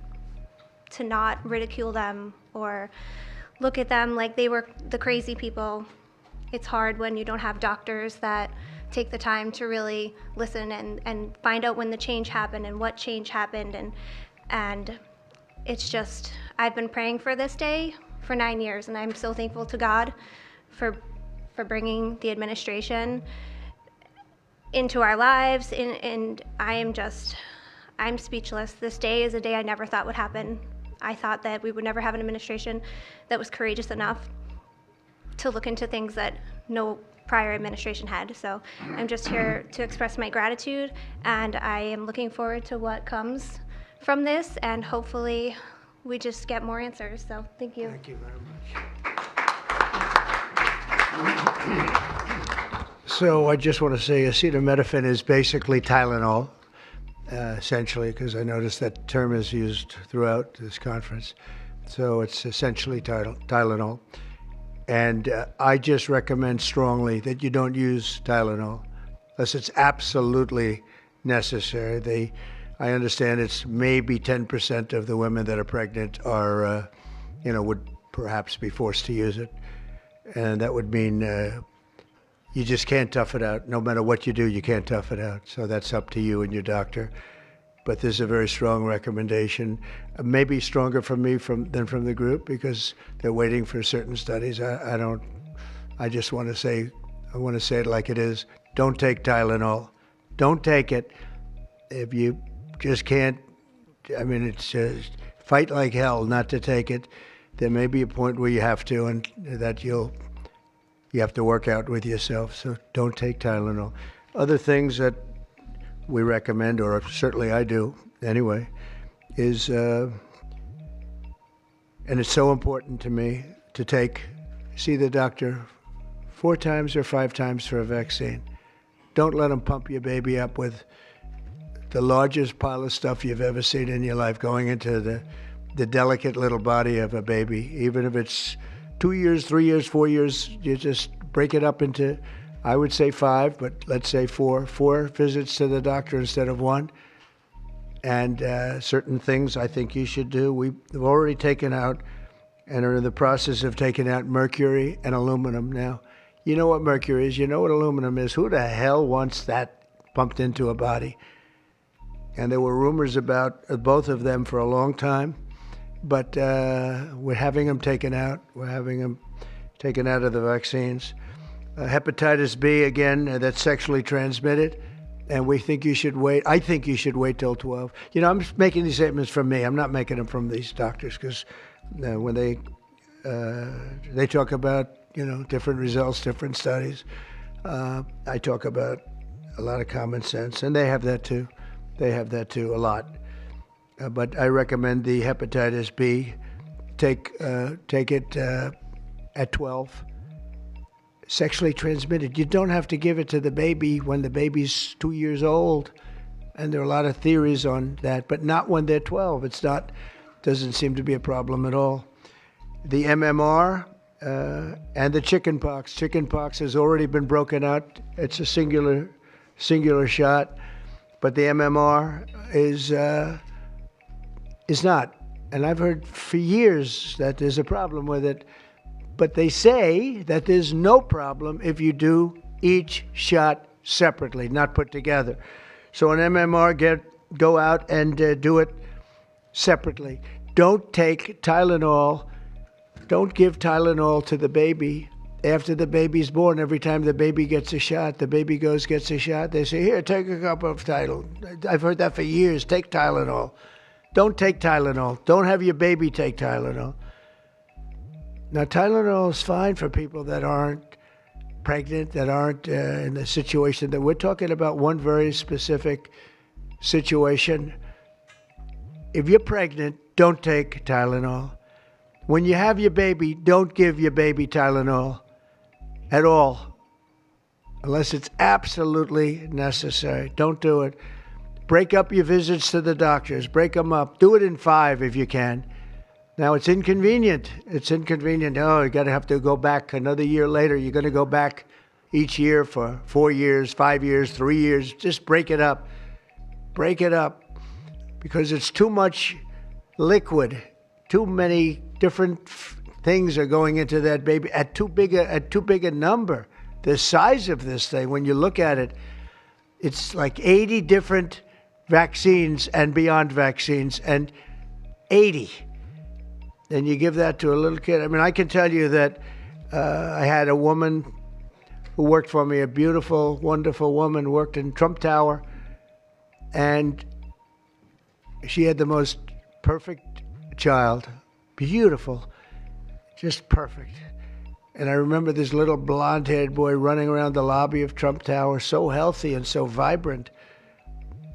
to not ridicule them or look at them like they were the crazy people. It's hard when you don't have doctors that take the time to really listen and find out when the change happened and what change happened. And it's just, I've been praying for this day for 9 years, and I'm so thankful to God for bringing the administration into our lives. And I'm speechless. This day is a day I never thought would happen. I thought that we would never have an administration that was courageous enough to look into things that no prior administration had. So I'm just here to express my gratitude, and I am looking forward to what comes from this, and hopefully we just get more answers. So thank you. Thank you very much. So I just want to say acetaminophen is basically Tylenol, essentially, because I noticed that term is used throughout this conference. So it's essentially Tylenol. And I just recommend strongly that you don't use Tylenol unless it's absolutely necessary. I understand it's maybe 10% of the women that are pregnant are, would perhaps be forced to use it. And that would mean you just can't tough it out. No matter what you do, you can't tough it out. So that's up to you and your doctor. But there's a very strong recommendation, maybe stronger from me than from the group, because they're waiting for certain studies. I just want to say it like it is. Don't take Tylenol. Don't take it. If you just can't, it's just fight like hell not to take it. There may be a point where you have to, and that you have to work out with yourself. So don't take Tylenol. Other things that we recommend, or certainly I do anyway, is, and it's so important to me to see the doctor 4 times or 5 times for a vaccine. Don't let them pump your baby up with the largest pile of stuff you've ever seen in your life going into the delicate little body of a baby. Even if it's 2 years, 3 years, 4 years, you just break it up into, I would say 5, but let's say 4 visits to the doctor instead of 1. And certain things I think you should do. We've already taken out and are in the process of taking out mercury and aluminum now. You know what mercury is. You know what aluminum is. Who the hell wants that pumped into a body? And there were rumors about both of them for a long time. But we're having them taken out. We're having them taken out of the vaccines. Hepatitis B, again, that's sexually transmitted, and we think you should wait. I think you should wait till 12. I'm making these statements from me. I'm not making them from these doctors, because when they talk about, different results, different studies, I talk about a lot of common sense, and they have that too. They have that too, a lot. But I recommend the hepatitis B. Take it at 12. Sexually transmitted. You don't have to give it to the baby when the baby's 2 years old. And there are a lot of theories on that, but not when they're 12. Doesn't seem to be a problem at all. The MMR and the chickenpox. Chickenpox has already been broken out. It's a singular shot, but the MMR is not. And I've heard for years that there's a problem with it. But they say that there's no problem if you do each shot separately, not put together. So an MMR, go out and do it separately. Don't take Tylenol. Don't give Tylenol to the baby after the baby's born. Every time the baby gets a shot, the baby gets a shot. They say, here, take a cup of Tylenol. I've heard that for years. Take Tylenol. Don't take Tylenol. Don't have your baby take Tylenol. Now, Tylenol is fine for people that aren't pregnant, that aren't in the situation that we're talking about. One very specific situation. If you're pregnant, don't take Tylenol. When you have your baby, don't give your baby Tylenol at all, unless it's absolutely necessary. Don't do it. Break up your visits to the doctors. Break them up. Do it in 5 if you can. Now, it's inconvenient. It's inconvenient. Oh, you have to go back another year later. You're going to go back each year for 4 years, 5 years, 3 years. Just break it up. Break it up. Because it's too much liquid. Too many different things are going into that baby at too big a number. The size of this thing, when you look at it, it's like 80 different vaccines and beyond vaccines, and 80. Then you give that to a little kid. I mean, I can tell you that I had a woman who worked for me, a beautiful, wonderful woman, worked in Trump Tower, and she had the most perfect child. Beautiful. Just perfect. And I remember this little blonde-haired boy running around the lobby of Trump Tower, so healthy and so vibrant.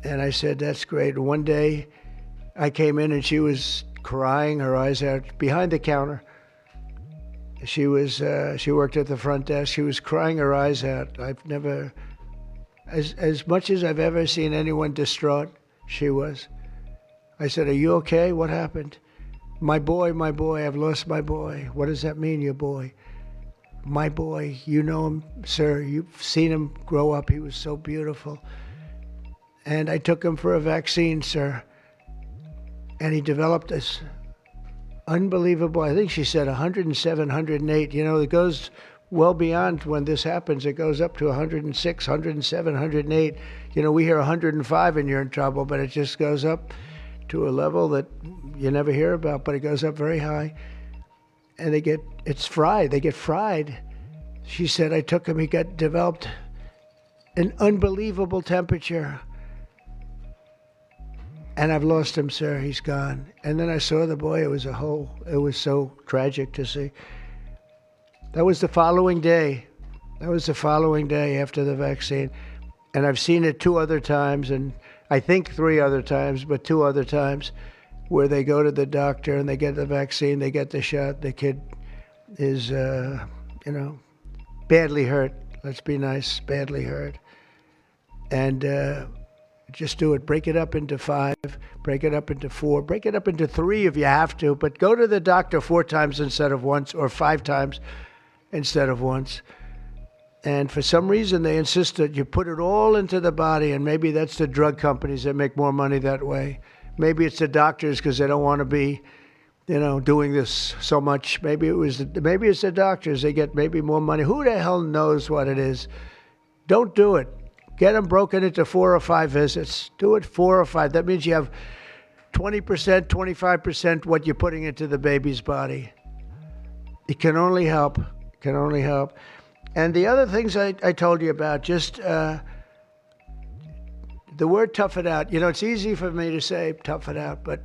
And I said, that's great. One day I came in and she was crying her eyes out behind the counter. She worked at the front desk. She was crying her eyes out. I've never, as much as I've ever seen anyone distraught, she was. I said, are you okay? What happened? My boy, I've lost my boy. What does that mean, your boy? My boy, you know him, sir. You've seen him grow up. He was so beautiful. And I took him for a vaccine, sir. And he developed this unbelievable, I think she said 107, 108. You know, it goes well beyond when this happens. It goes up to 106, 107, 108. You know, we hear 105 and you're in trouble, but it just goes up to a level that you never hear about, but it goes up very high. And it's fried. They get fried. She said, I took him, he developed an unbelievable temperature. And I've lost him, sir. He's gone. And then I saw the boy. It was so tragic to see. That was the following day. After the vaccine. And I've seen it 2 other times, and I think 3 other times, but 2 other times, where they go to the doctor and they get the vaccine, they get the shot. The kid is, badly hurt. Let's be nice, badly hurt. And just do it. Break it up into 5, break it up into 4, break it up into 3 if you have to, but go to the doctor 4 times instead of once, or 5 times instead of once. And for some reason, they insist that you put it all into the body, and maybe that's the drug companies that make more money that way. Maybe it's the doctors because they don't want to be, doing this so much. Maybe it's the doctors. They get maybe more money. Who the hell knows what it is? Don't do it. Get them broken into 4 or 5 visits. Do it 4 or 5. That means you have 20%, 25% what you're putting into the baby's body. It can only help. And the other things I told you about, just the word tough it out. It's easy for me to say tough it out, but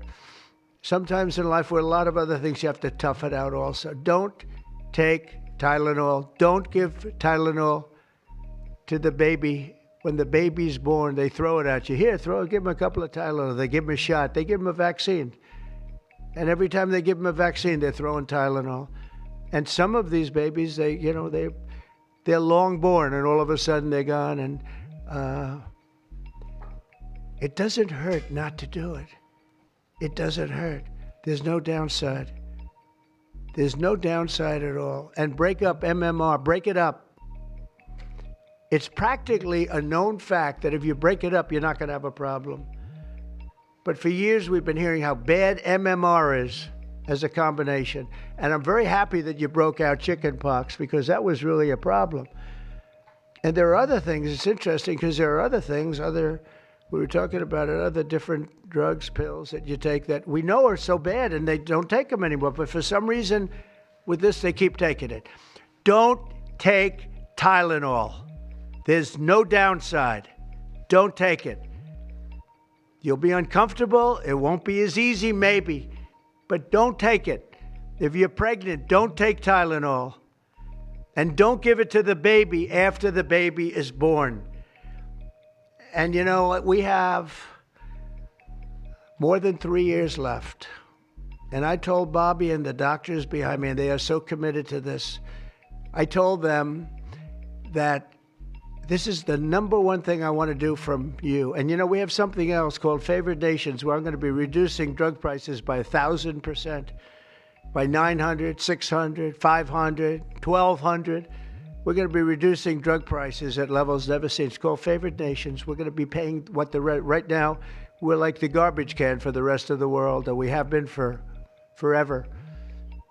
sometimes in life with a lot of other things, you have to tough it out also. Don't take Tylenol. Don't give Tylenol to the baby. When the baby's born, they throw it at you. Here, give them a couple of Tylenol. They give them a shot. They give them a vaccine. And every time they give them a vaccine, they're throwing Tylenol. And some of these babies, they're long born, and all of a sudden they're gone. And it doesn't hurt not to do it. It doesn't hurt. There's no downside. There's no downside at all. And break up MMR. Break it up. It's practically a known fact that if you break it up, you're not going to have a problem. But for years, we've been hearing how bad MMR is as a combination. And I'm very happy that you broke out chickenpox, because that was really a problem. And there are other things. It's interesting because there are other things, we were talking about it, other different drugs, pills that you take that we know are so bad and they don't take them anymore. But for some reason, with this, they keep taking it. Don't take Tylenol. There's no downside. Don't take it. You'll be uncomfortable. It won't be as easy, maybe. But don't take it. If you're pregnant, don't take Tylenol. And don't give it to the baby after the baby is born. And you know, we have more than 3 years left. And I told Bobby and the doctors behind me, and they are so committed to this, I told them that this is the number one thing I want to do from you. And you know, we have something else called Favored Nations, where I'm going to be reducing drug prices by 1,000%. By 900, 600, 500, 1,200. We're going to be reducing drug prices at levels never seen. It's called Favored Nations. We're going to be paying what right now, we're like the garbage can for the rest of the world, and we have been for forever.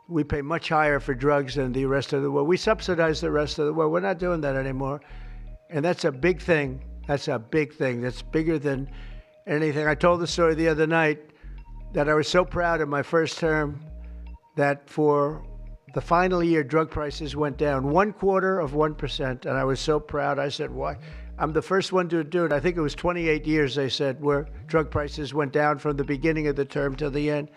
We pay much higher for drugs than the rest of the world. We subsidize the rest of the world. We're not doing that anymore. And that's a big thing. That's a big thing. That's bigger than anything. I told the story the other night that I was so proud of my first term that for the final year, drug prices went down 0.25%, and I was so proud. I said, why? I'm the first one to do it. I think it was 28 years, they said, where drug prices went down from the beginning of the term to the end.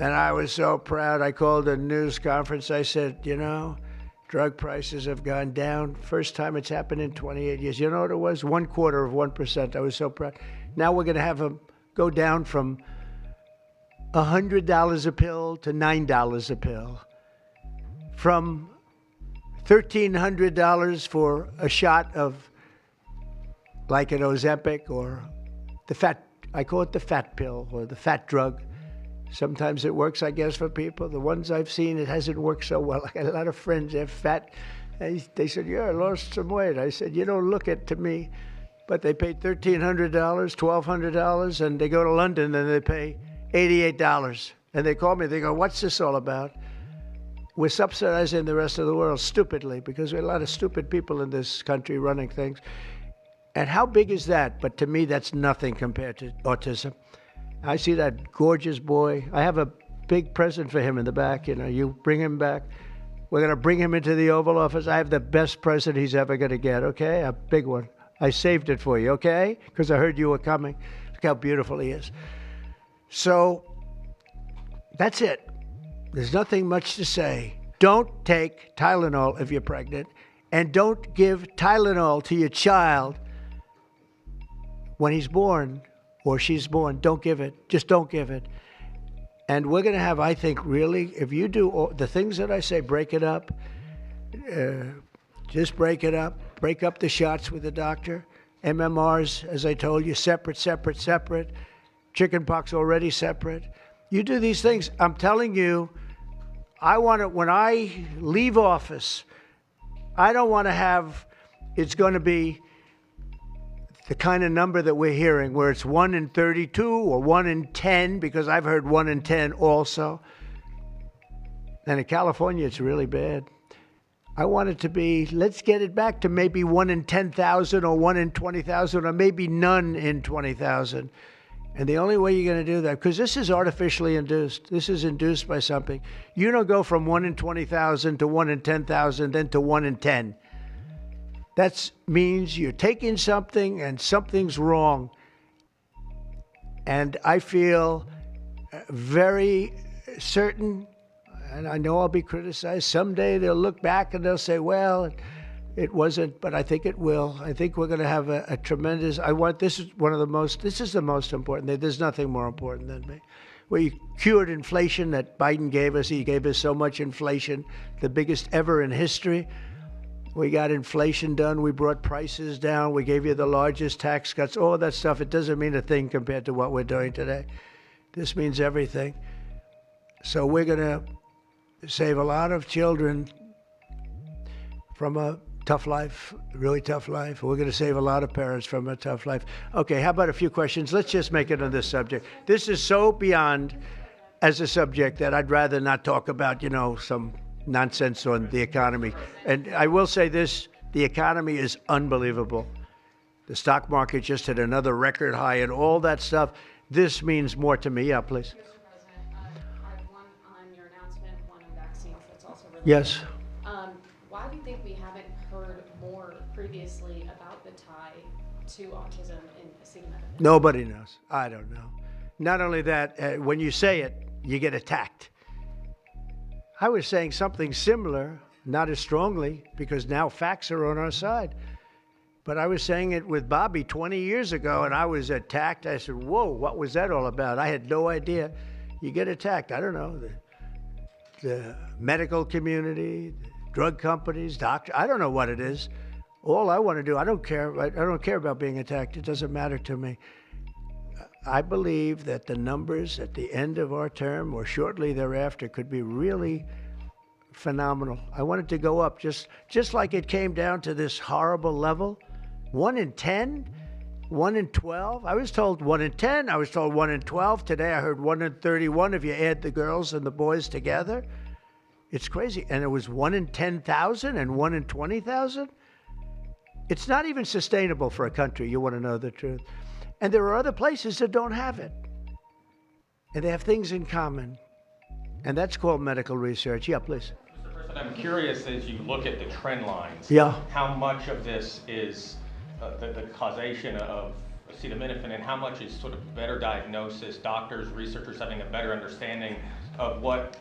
And I was so proud. I called a news conference. I said, you know, drug prices have gone down. First time it's happened in 28 years. You know what it was? 0.25%. I was so proud. Now we're going to have them go down from $100 a pill to $9 a pill, from $1,300 for a shot of like an Ozempic or I call it the fat pill or the fat drug. Sometimes it works, I guess, for people. The ones I've seen, it hasn't worked so well. I got a lot of friends, they're fat. They said, yeah, I lost some weight. I said, you don't look it to me. But they paid $1,300, $1,200, and they go to London and they pay $88. And they call me, they go, what's this all about? We're subsidizing the rest of the world stupidly because we have a lot of stupid people in this country running things. And how big is that? But to me, that's nothing compared to autism. I see that gorgeous boy. I have a big present for him in the back. You know, you bring him back. We're going to bring him into the Oval Office. I have the best present he's ever going to get, okay? A big one. I saved it for you, okay? Because I heard you were coming. Look how beautiful he is. So that's it. There's nothing much to say. Don't take Tylenol if you're pregnant, and don't give Tylenol to your child when he's born or she's born. Don't give it. Just don't give it. And we're going to have, I think, really, if you do all the things that I say, break it up. Just break it up. Break up the shots with the doctor. MMRs, as I told you, separate. Chickenpox already separate. You do these things. I'm telling you, I want to, when I leave office, I don't want to have, it's going to be the kind of number that we're hearing where it's 1 in 32 or 1 in 10, because I've heard 1 in 10 also. And in California, it's really bad. I want it to be, let's get it back to maybe 1 in 10,000 or 1 in 20,000 or maybe none in 20,000. And the only way you're going to do that, because this is artificially induced. This is induced by something. You don't go from 1 in 20,000 to 1 in 10,000, then to 1 in 10. That means you're taking something and something's wrong. And I feel very certain, and I know I'll be criticized. Someday they'll look back and they'll say, well, it wasn't, but I think it will. I think we're going to have a tremendous, this is the most important thing. There's nothing more important than me. We cured inflation that Biden gave us. He gave us so much inflation, the biggest ever in history. We got inflation done. We brought prices down. We gave you the largest tax cuts, all that stuff. It doesn't mean a thing compared to what we're doing today. This means everything. So we're going to save a lot of children from a tough life, really tough life. We're going to save a lot of parents from a tough life. Okay, how about a few questions? Let's just make it on this subject. This is so beyond as a subject that I'd rather not talk about, some nonsense on the economy. And I will say this, The economy is unbelievable. The stock market just hit another record high and all that stuff. This means more to me. Yeah, please. Mr. President, I have one on your announcement, one on vaccines that's also related. Yes. Why do you think we haven't heard more previously about the tie to autism in acetaminophen? Nobody knows. I don't know. Not only that, when you say it, you get attacked. I was saying something similar, not as strongly, because now facts are on our side. But I was saying it with Bobby 20 years ago, and I was attacked. I said, whoa, what was that all about? I had no idea. You get attacked. I don't know. The medical community, the drug companies, doctors. I don't know what it is. All I want to do, I don't care. I don't care about being attacked. It doesn't matter to me. I believe that the numbers at the end of our term or shortly thereafter could be really phenomenal. I want it to go up just like it came down to this horrible level. 1 in 10, 1 in 12. I was told 1 in 10. I was told 1 in 12. Today I heard 1 in 31 if you add the girls and the boys together. It's crazy. And it was 1 in 10,000 and 1 in 20,000. It's not even sustainable for a country. You want to know the truth. And there are other places that don't have it. And they have things in common. And that's called medical research. Yeah, please. Mr. President, I'm curious as you look at the trend lines, Yeah. how much of this is the causation of acetaminophen and how much is sort of better diagnosis, doctors, researchers having a better understanding of what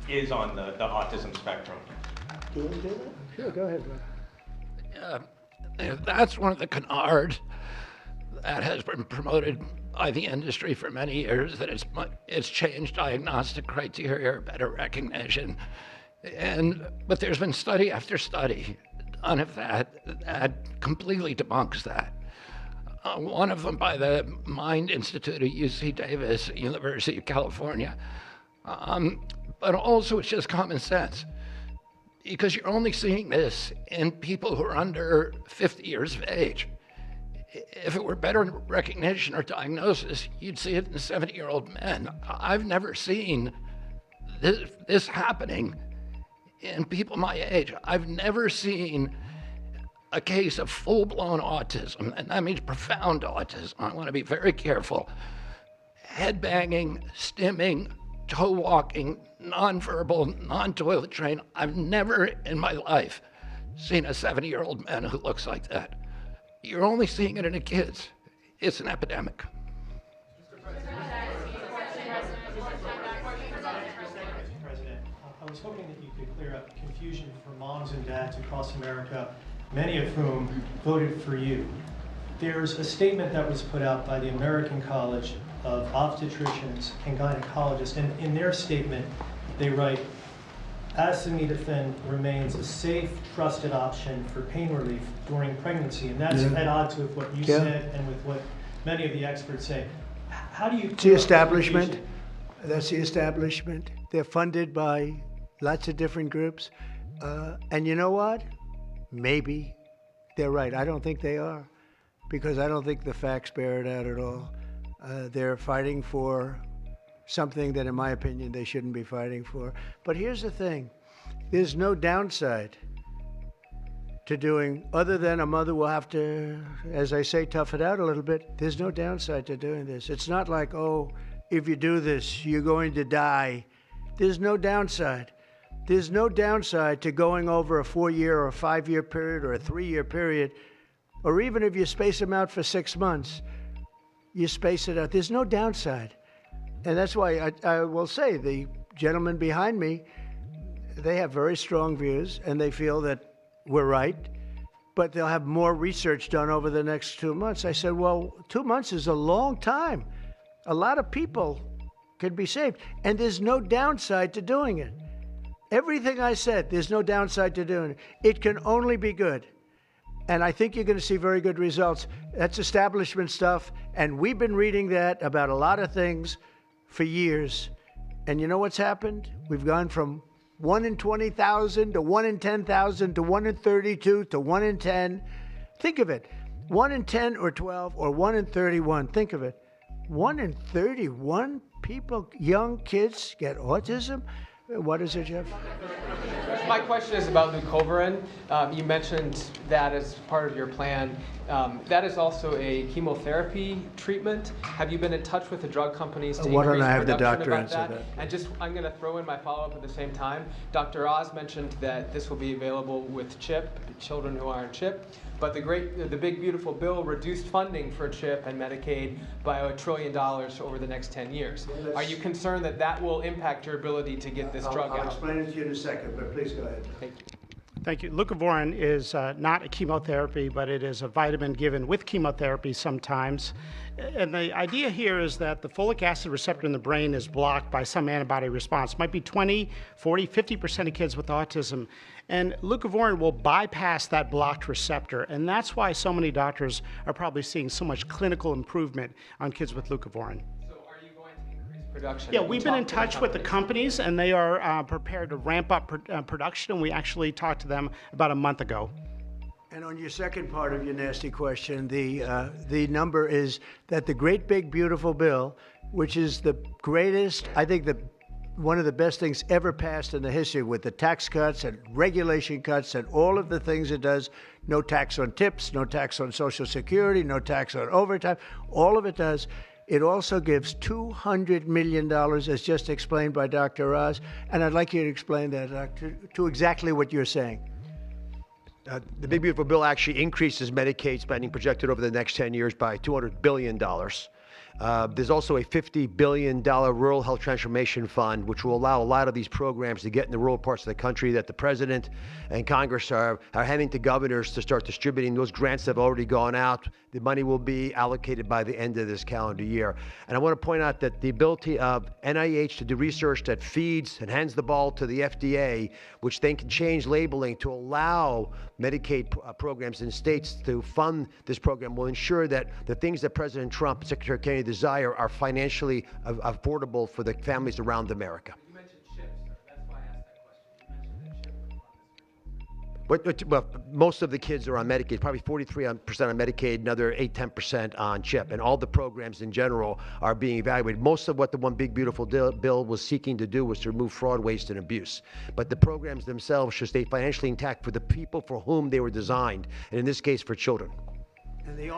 is on the autism spectrum? Do you want to do that? Sure, go ahead. That's one of the canards that has been promoted by the industry for many years, that it's changed diagnostic criteria, better recognition. But there's been study after study done of that completely debunks that. One of them by the Mind Institute at UC Davis, University of California. But also it's just common sense, because you're only seeing this in people who are under 50 years of age. If it were better recognition or diagnosis, you'd see it in 70-year-old men. I've never seen this happening in people my age. I've never seen a case of full-blown autism, and that means profound autism. I want to be very careful. Head banging, stimming, toe walking, nonverbal, non-toilet trained. I've never in my life seen a 70-year-old man who looks like that. You're only seeing it in the kids. It's an epidemic. President, I was hoping that you could clear up confusion for moms and dads across America, many of whom voted for you. There's a statement that was put out by the American College of Obstetricians and Gynecologists, and in their statement, they write, acetaminophen remains a safe, trusted option for pain relief during pregnancy, and that's at odds with what you said and with what many of the experts say. How do you... It's the establishment. That's the establishment. They're funded by lots of different groups. And you know what? Maybe they're right. I don't think they are, because I don't think the facts bear it out at all. They're fighting for something that, in my opinion, they shouldn't be fighting for. But here's the thing. There's no downside to doing, other than a mother will have to, as I say, tough it out a little bit. There's no downside to doing this. It's not like, oh, if you do this, you're going to die. There's no downside. There's no downside to going over a 4-year or a 5-year period or a 3-year period, or even if you space them out for 6 months, you space it out. There's no downside. And that's why I will say the gentleman behind me, they have very strong views and they feel that we're right, but they'll have more research done over the next 2 months. I said, well, 2 months is a long time. A lot of people could be saved, and there's no downside to doing it. Everything I said, there's no downside to doing it. It can only be good. And I think you're going to see very good results. That's establishment stuff, and we've been reading that about a lot of things for years. And you know what's happened? We've gone from 1 in 20,000 to 1 in 10,000 to 1 in 32 to 1 in 10. Think of it. 1 in 10 or 12 or 1 in 31. Think of it. 1 in 31 people, young kids, get autism? What is it, Jeff? My question is about leucovorin. You mentioned that as part of your plan. That is also a chemotherapy treatment. Have you been in touch with the drug companies to Why don't increase I have the production doctor about answer that? And just, I'm going to throw in my follow-up at the same time. Dr. Oz mentioned that this will be available with CHIP, children who are on CHIP. But the big beautiful bill reduced funding for CHIP and Medicaid by $1 trillion over the next 10 years. Are you concerned that that will impact your ability to get this drug out? I'll explain it to you in a second, but please go ahead. Thank you. Thank you. Leucovorin is not a chemotherapy, but it is a vitamin given with chemotherapy sometimes. And the idea here is that the folic acid receptor in the brain is blocked by some antibody response. It might be 20, 40, 50% of kids with autism. And leucovorin will bypass that blocked receptor. And that's why so many doctors are probably seeing so much clinical improvement on kids with leucovorin. Production. Yeah, we've been in touch with the companies, and they are prepared to ramp up production, and we actually talked to them about a month ago. And on your second part of your nasty question, the number is that the great big beautiful bill, which is the greatest, I think one of the best things ever passed in the history, with the tax cuts and regulation cuts and all of the things it does, no tax on tips, no tax on Social Security, no tax on overtime, all of it does. It also gives $200 million, as just explained by Dr. Oz, and I'd like you to explain that to exactly what you're saying. The Big Beautiful Bill actually increases Medicaid spending projected over the next 10 years by $200 billion. There's also a $50 billion Rural Health Transformation Fund, which will allow a lot of these programs to get in the rural parts of the country that the President and Congress are handing to governors to start distributing. Those grants have already gone out. The money will be allocated by the end of this calendar year. And I want to point out that the ability of NIH to do research that feeds and hands the ball to the FDA, which then can change labeling to allow Medicaid programs in states to fund this program, will ensure that the things that President Trump and Secretary Kennedy desire are financially affordable for the families around America. You mentioned CHIP, sir. That's why I asked that question. You mentioned that CHIP would fund this. Well, most of the kids are on Medicaid, probably 43% on Medicaid, another 8-10% on CHIP, and all the programs in general are being evaluated. Most of what the One Big Beautiful Bill was seeking to do was to remove fraud, waste, and abuse. But the programs themselves should stay financially intact for the people for whom they were designed, and in this case, for children. And the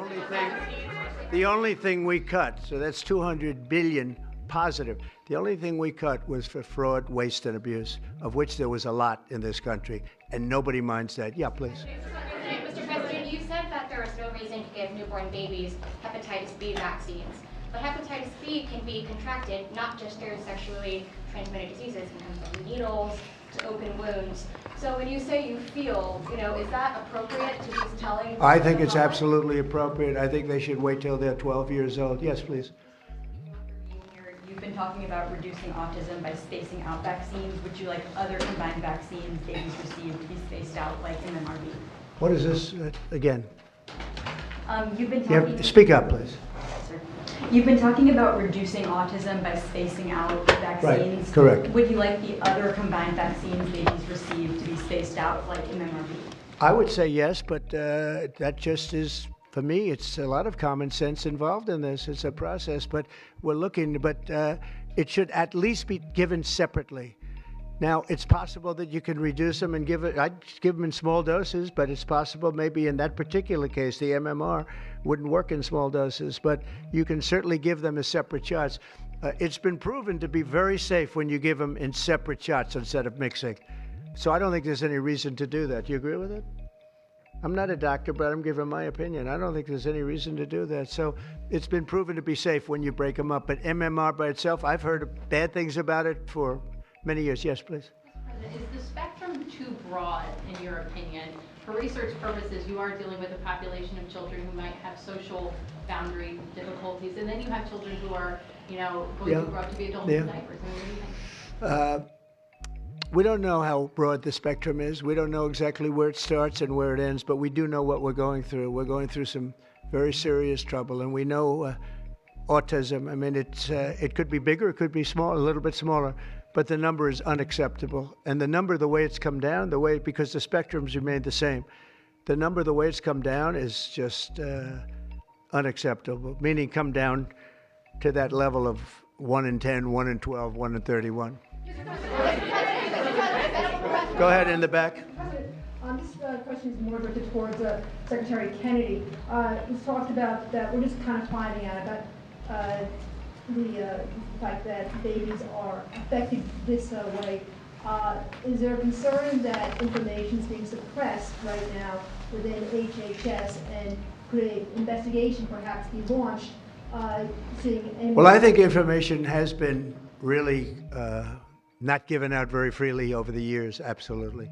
only thing we cut, so that's $200 billion positive. The only thing we cut was for fraud, waste, and abuse, of which there was a lot in this country, and nobody minds that. Yeah, please. Mr. President, you said that there is no reason to give newborn babies hepatitis B vaccines, but hepatitis B can be contracted not just through sexually transmitted diseases. It can come from needles to open wounds. So when you say you feel, is that appropriate to be telling? I think it's absolutely appropriate. I think they should wait till they're 12 years old. Yes, please. You've been talking about reducing autism by spacing out vaccines. Would you like other combined vaccines babies receive to be spaced out like MMRV? What is this again? You've been talking. Speak up, please. You've been talking about reducing autism by spacing out vaccines. Right, correct. Would you like the other combined vaccines babies receive to be spaced out like MMRV? I would say yes, but that just is, for me, it's a lot of common sense involved in this. It's a process, but we're looking, but it should at least be given separately. Now, it's possible that you can reduce them and I'd give them in small doses, but it's possible maybe in that particular case, the MMR wouldn't work in small doses, but you can certainly give them as separate shots. It's been proven to be very safe when you give them in separate shots instead of mixing. So I don't think there's any reason to do that. Do you agree with it? I'm not a doctor, but I'm giving my opinion. I don't think there's any reason to do that. So it's been proven to be safe when you break them up. But MMR by itself, I've heard bad things about it for many years. Yes, please. Is the spectrum too broad, in your opinion? For research purposes, you are dealing with a population of children who might have social boundary difficulties, and then you have children who are, going to grow up to be adults in diapers. I mean, what do you think? We don't know how broad the spectrum is. We don't know exactly where it starts and where it ends, but we do know what we're going through. We're going through some very serious trouble, and we know autism. I mean, it could be bigger, it could be small, a little bit smaller, but the number is unacceptable. And the number, the way it's come down, because the spectrums remain the same, the number, the way it's come down is just unacceptable, meaning come down to that level of 1 in 10, 1 in 12, 1 in 31. Go ahead in the back. President, this question is more directed towards Secretary Kennedy. He's talked about that we're just kind of finding out about the fact that babies are affected this way. Is there a concern that information is being suppressed right now within HHS, and could an investigation perhaps be launched? Well, I think information has been really not given out very freely over the years, absolutely.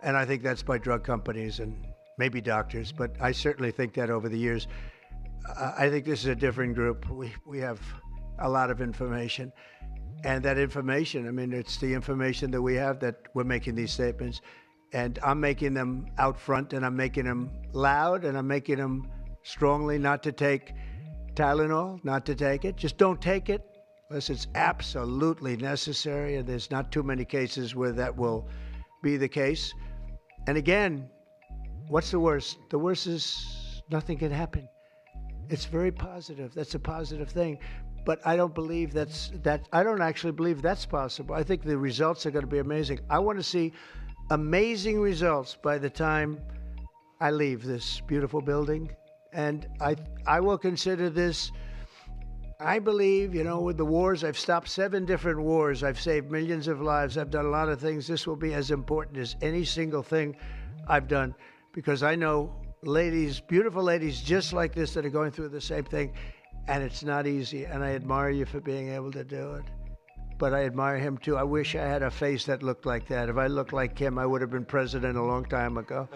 And I think that's by drug companies and maybe doctors, but I certainly think that over the years. I think this is a different group. We have a lot of information. And that information, I mean, it's the information that we have that we're making these statements. And I'm making them out front, and I'm making them loud, and I'm making them strongly not to take Tylenol, not to take it. Just don't take it unless it's absolutely necessary, and there's not too many cases where that will be the case. And again, what's the worst? The worst is nothing can happen. It's very positive. That's a positive thing. But I don't believe I don't actually believe that's possible. I think the results are going to be amazing. I want to see amazing results by the time I leave this beautiful building. And I will consider this, I believe, you know, with the wars, I've stopped 7 different wars. I've saved millions of lives. I've done a lot of things. This will be as important as any single thing I've done, because I know ladies, beautiful ladies just like this that are going through the same thing. And it's not easy, and I admire you for being able to do it. But I admire him too. I wish I had a face that looked like that. If I looked like him, I would have been president a long time ago.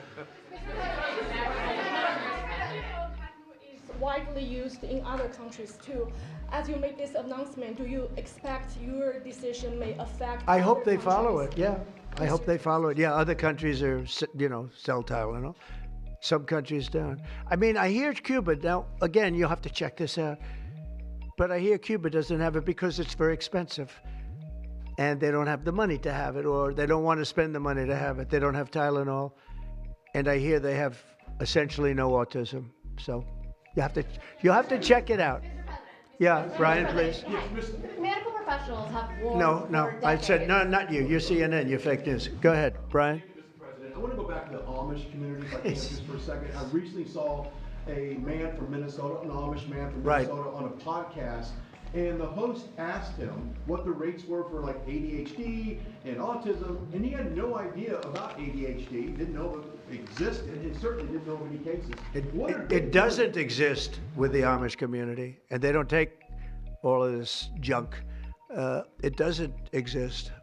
Is widely used in other countries too. As you make this announcement, do you expect your decision may affect? I hope they follow it. Yeah, I hope they follow it. Yeah, other countries are, you know, sell Tylenol. Some countries don't. I mean, I hear Cuba, now, again, you'll have to check this out, but I hear Cuba doesn't have it because it's very expensive, and they don't have the money to have it, or they don't want to spend the money to have it. They don't have Tylenol, and I hear they have essentially no autism. So you have to check it out. Yeah, Brian, please. Medical professionals have warned. No, I said, no, not you. You're CNN, you're fake news. Go ahead, Brian. I want to go back to the Amish community, if I can, just for a second. I recently saw a man from Minnesota, an Amish man from Minnesota, on a podcast, and the host asked him what the rates were for like ADHD and autism, and he had no idea about ADHD, didn't know it existed, and certainly didn't know of any cases. It doesn't exist with the Amish community, and they don't take all of this junk. It doesn't exist.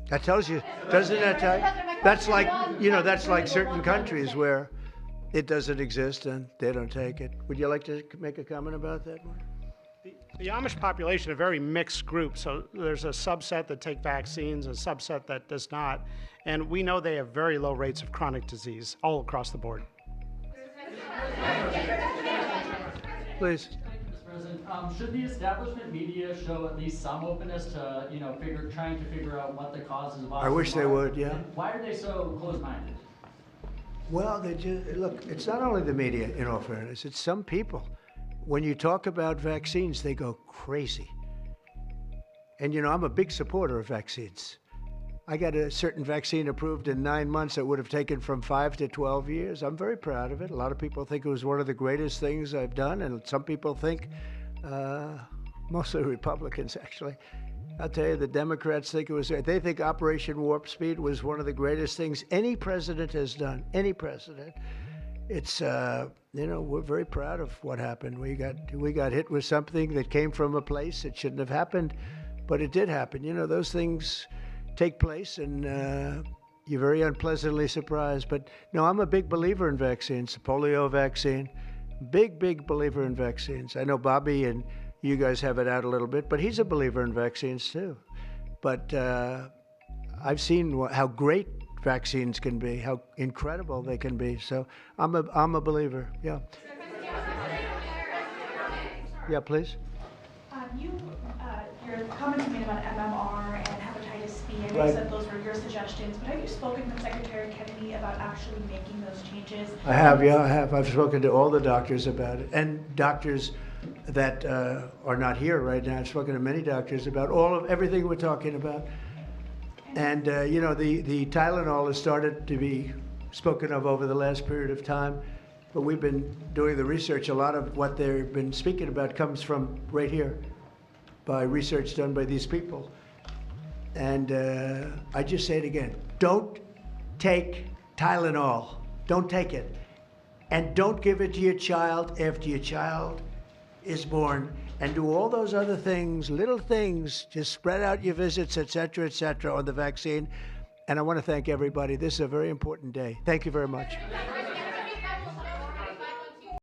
That tells you, doesn't that tell you? That's like, you know, that's like certain countries where it doesn't exist and they don't take it. Would you like to make a comment about that, Mark? The Amish population, a very mixed group. So there's a subset that take vaccines, a subset that does not. And we know they have very low rates of chronic disease all across the board. Please. Should the establishment media show at least some openness to, you know, trying to figure out what the causes of autism I wish they are? would, yeah. And why are they so closed-minded? Well, they just, look, it's not only the media, in all fairness, it's some people. When you talk about vaccines, they go crazy. And, you know, I'm a big supporter of vaccines. I got a certain vaccine approved in 9 months that would have taken from 5 to 12 years. I'm very proud of it. A lot of people think it was one of the greatest things I've done, and some people think, mostly Republicans actually, I'll tell you, the Democrats think it was, they think Operation Warp Speed was one of the greatest things any president has done, any president. It's, you know, we're very proud of what happened. We got hit with something that came from a place that shouldn't have happened, but it did happen. You know, those things take place, and you're very unpleasantly surprised. But no, I'm a big believer in vaccines. The polio vaccine, big believer in vaccines. I know Bobby and you guys have it out a little bit, but he's a believer in vaccines too. But I've seen how great vaccines can be, how incredible they can be. So I'm a believer. Yeah. Yeah, please. Your comments you made about MMR and hepatitis B, I know you said those were your suggestions, but have you spoken with Secretary Kennedy about actually making those changes? I have, yeah, I have. I've spoken to all the doctors about it, and doctors that are not here right now. I've spoken to many doctors about everything we're talking about. And, you know, the Tylenol has started to be spoken of over the last period of time, but we've been doing the research. A lot of what they've been speaking about comes from right here by research done by these people. And I just say it again, don't take Tylenol. Don't take it. And don't give it to your child after your child is born. And do all those other things, little things, just spread out your visits, et cetera, on the vaccine. And I want to thank everybody. This is a very important day. Thank you very much.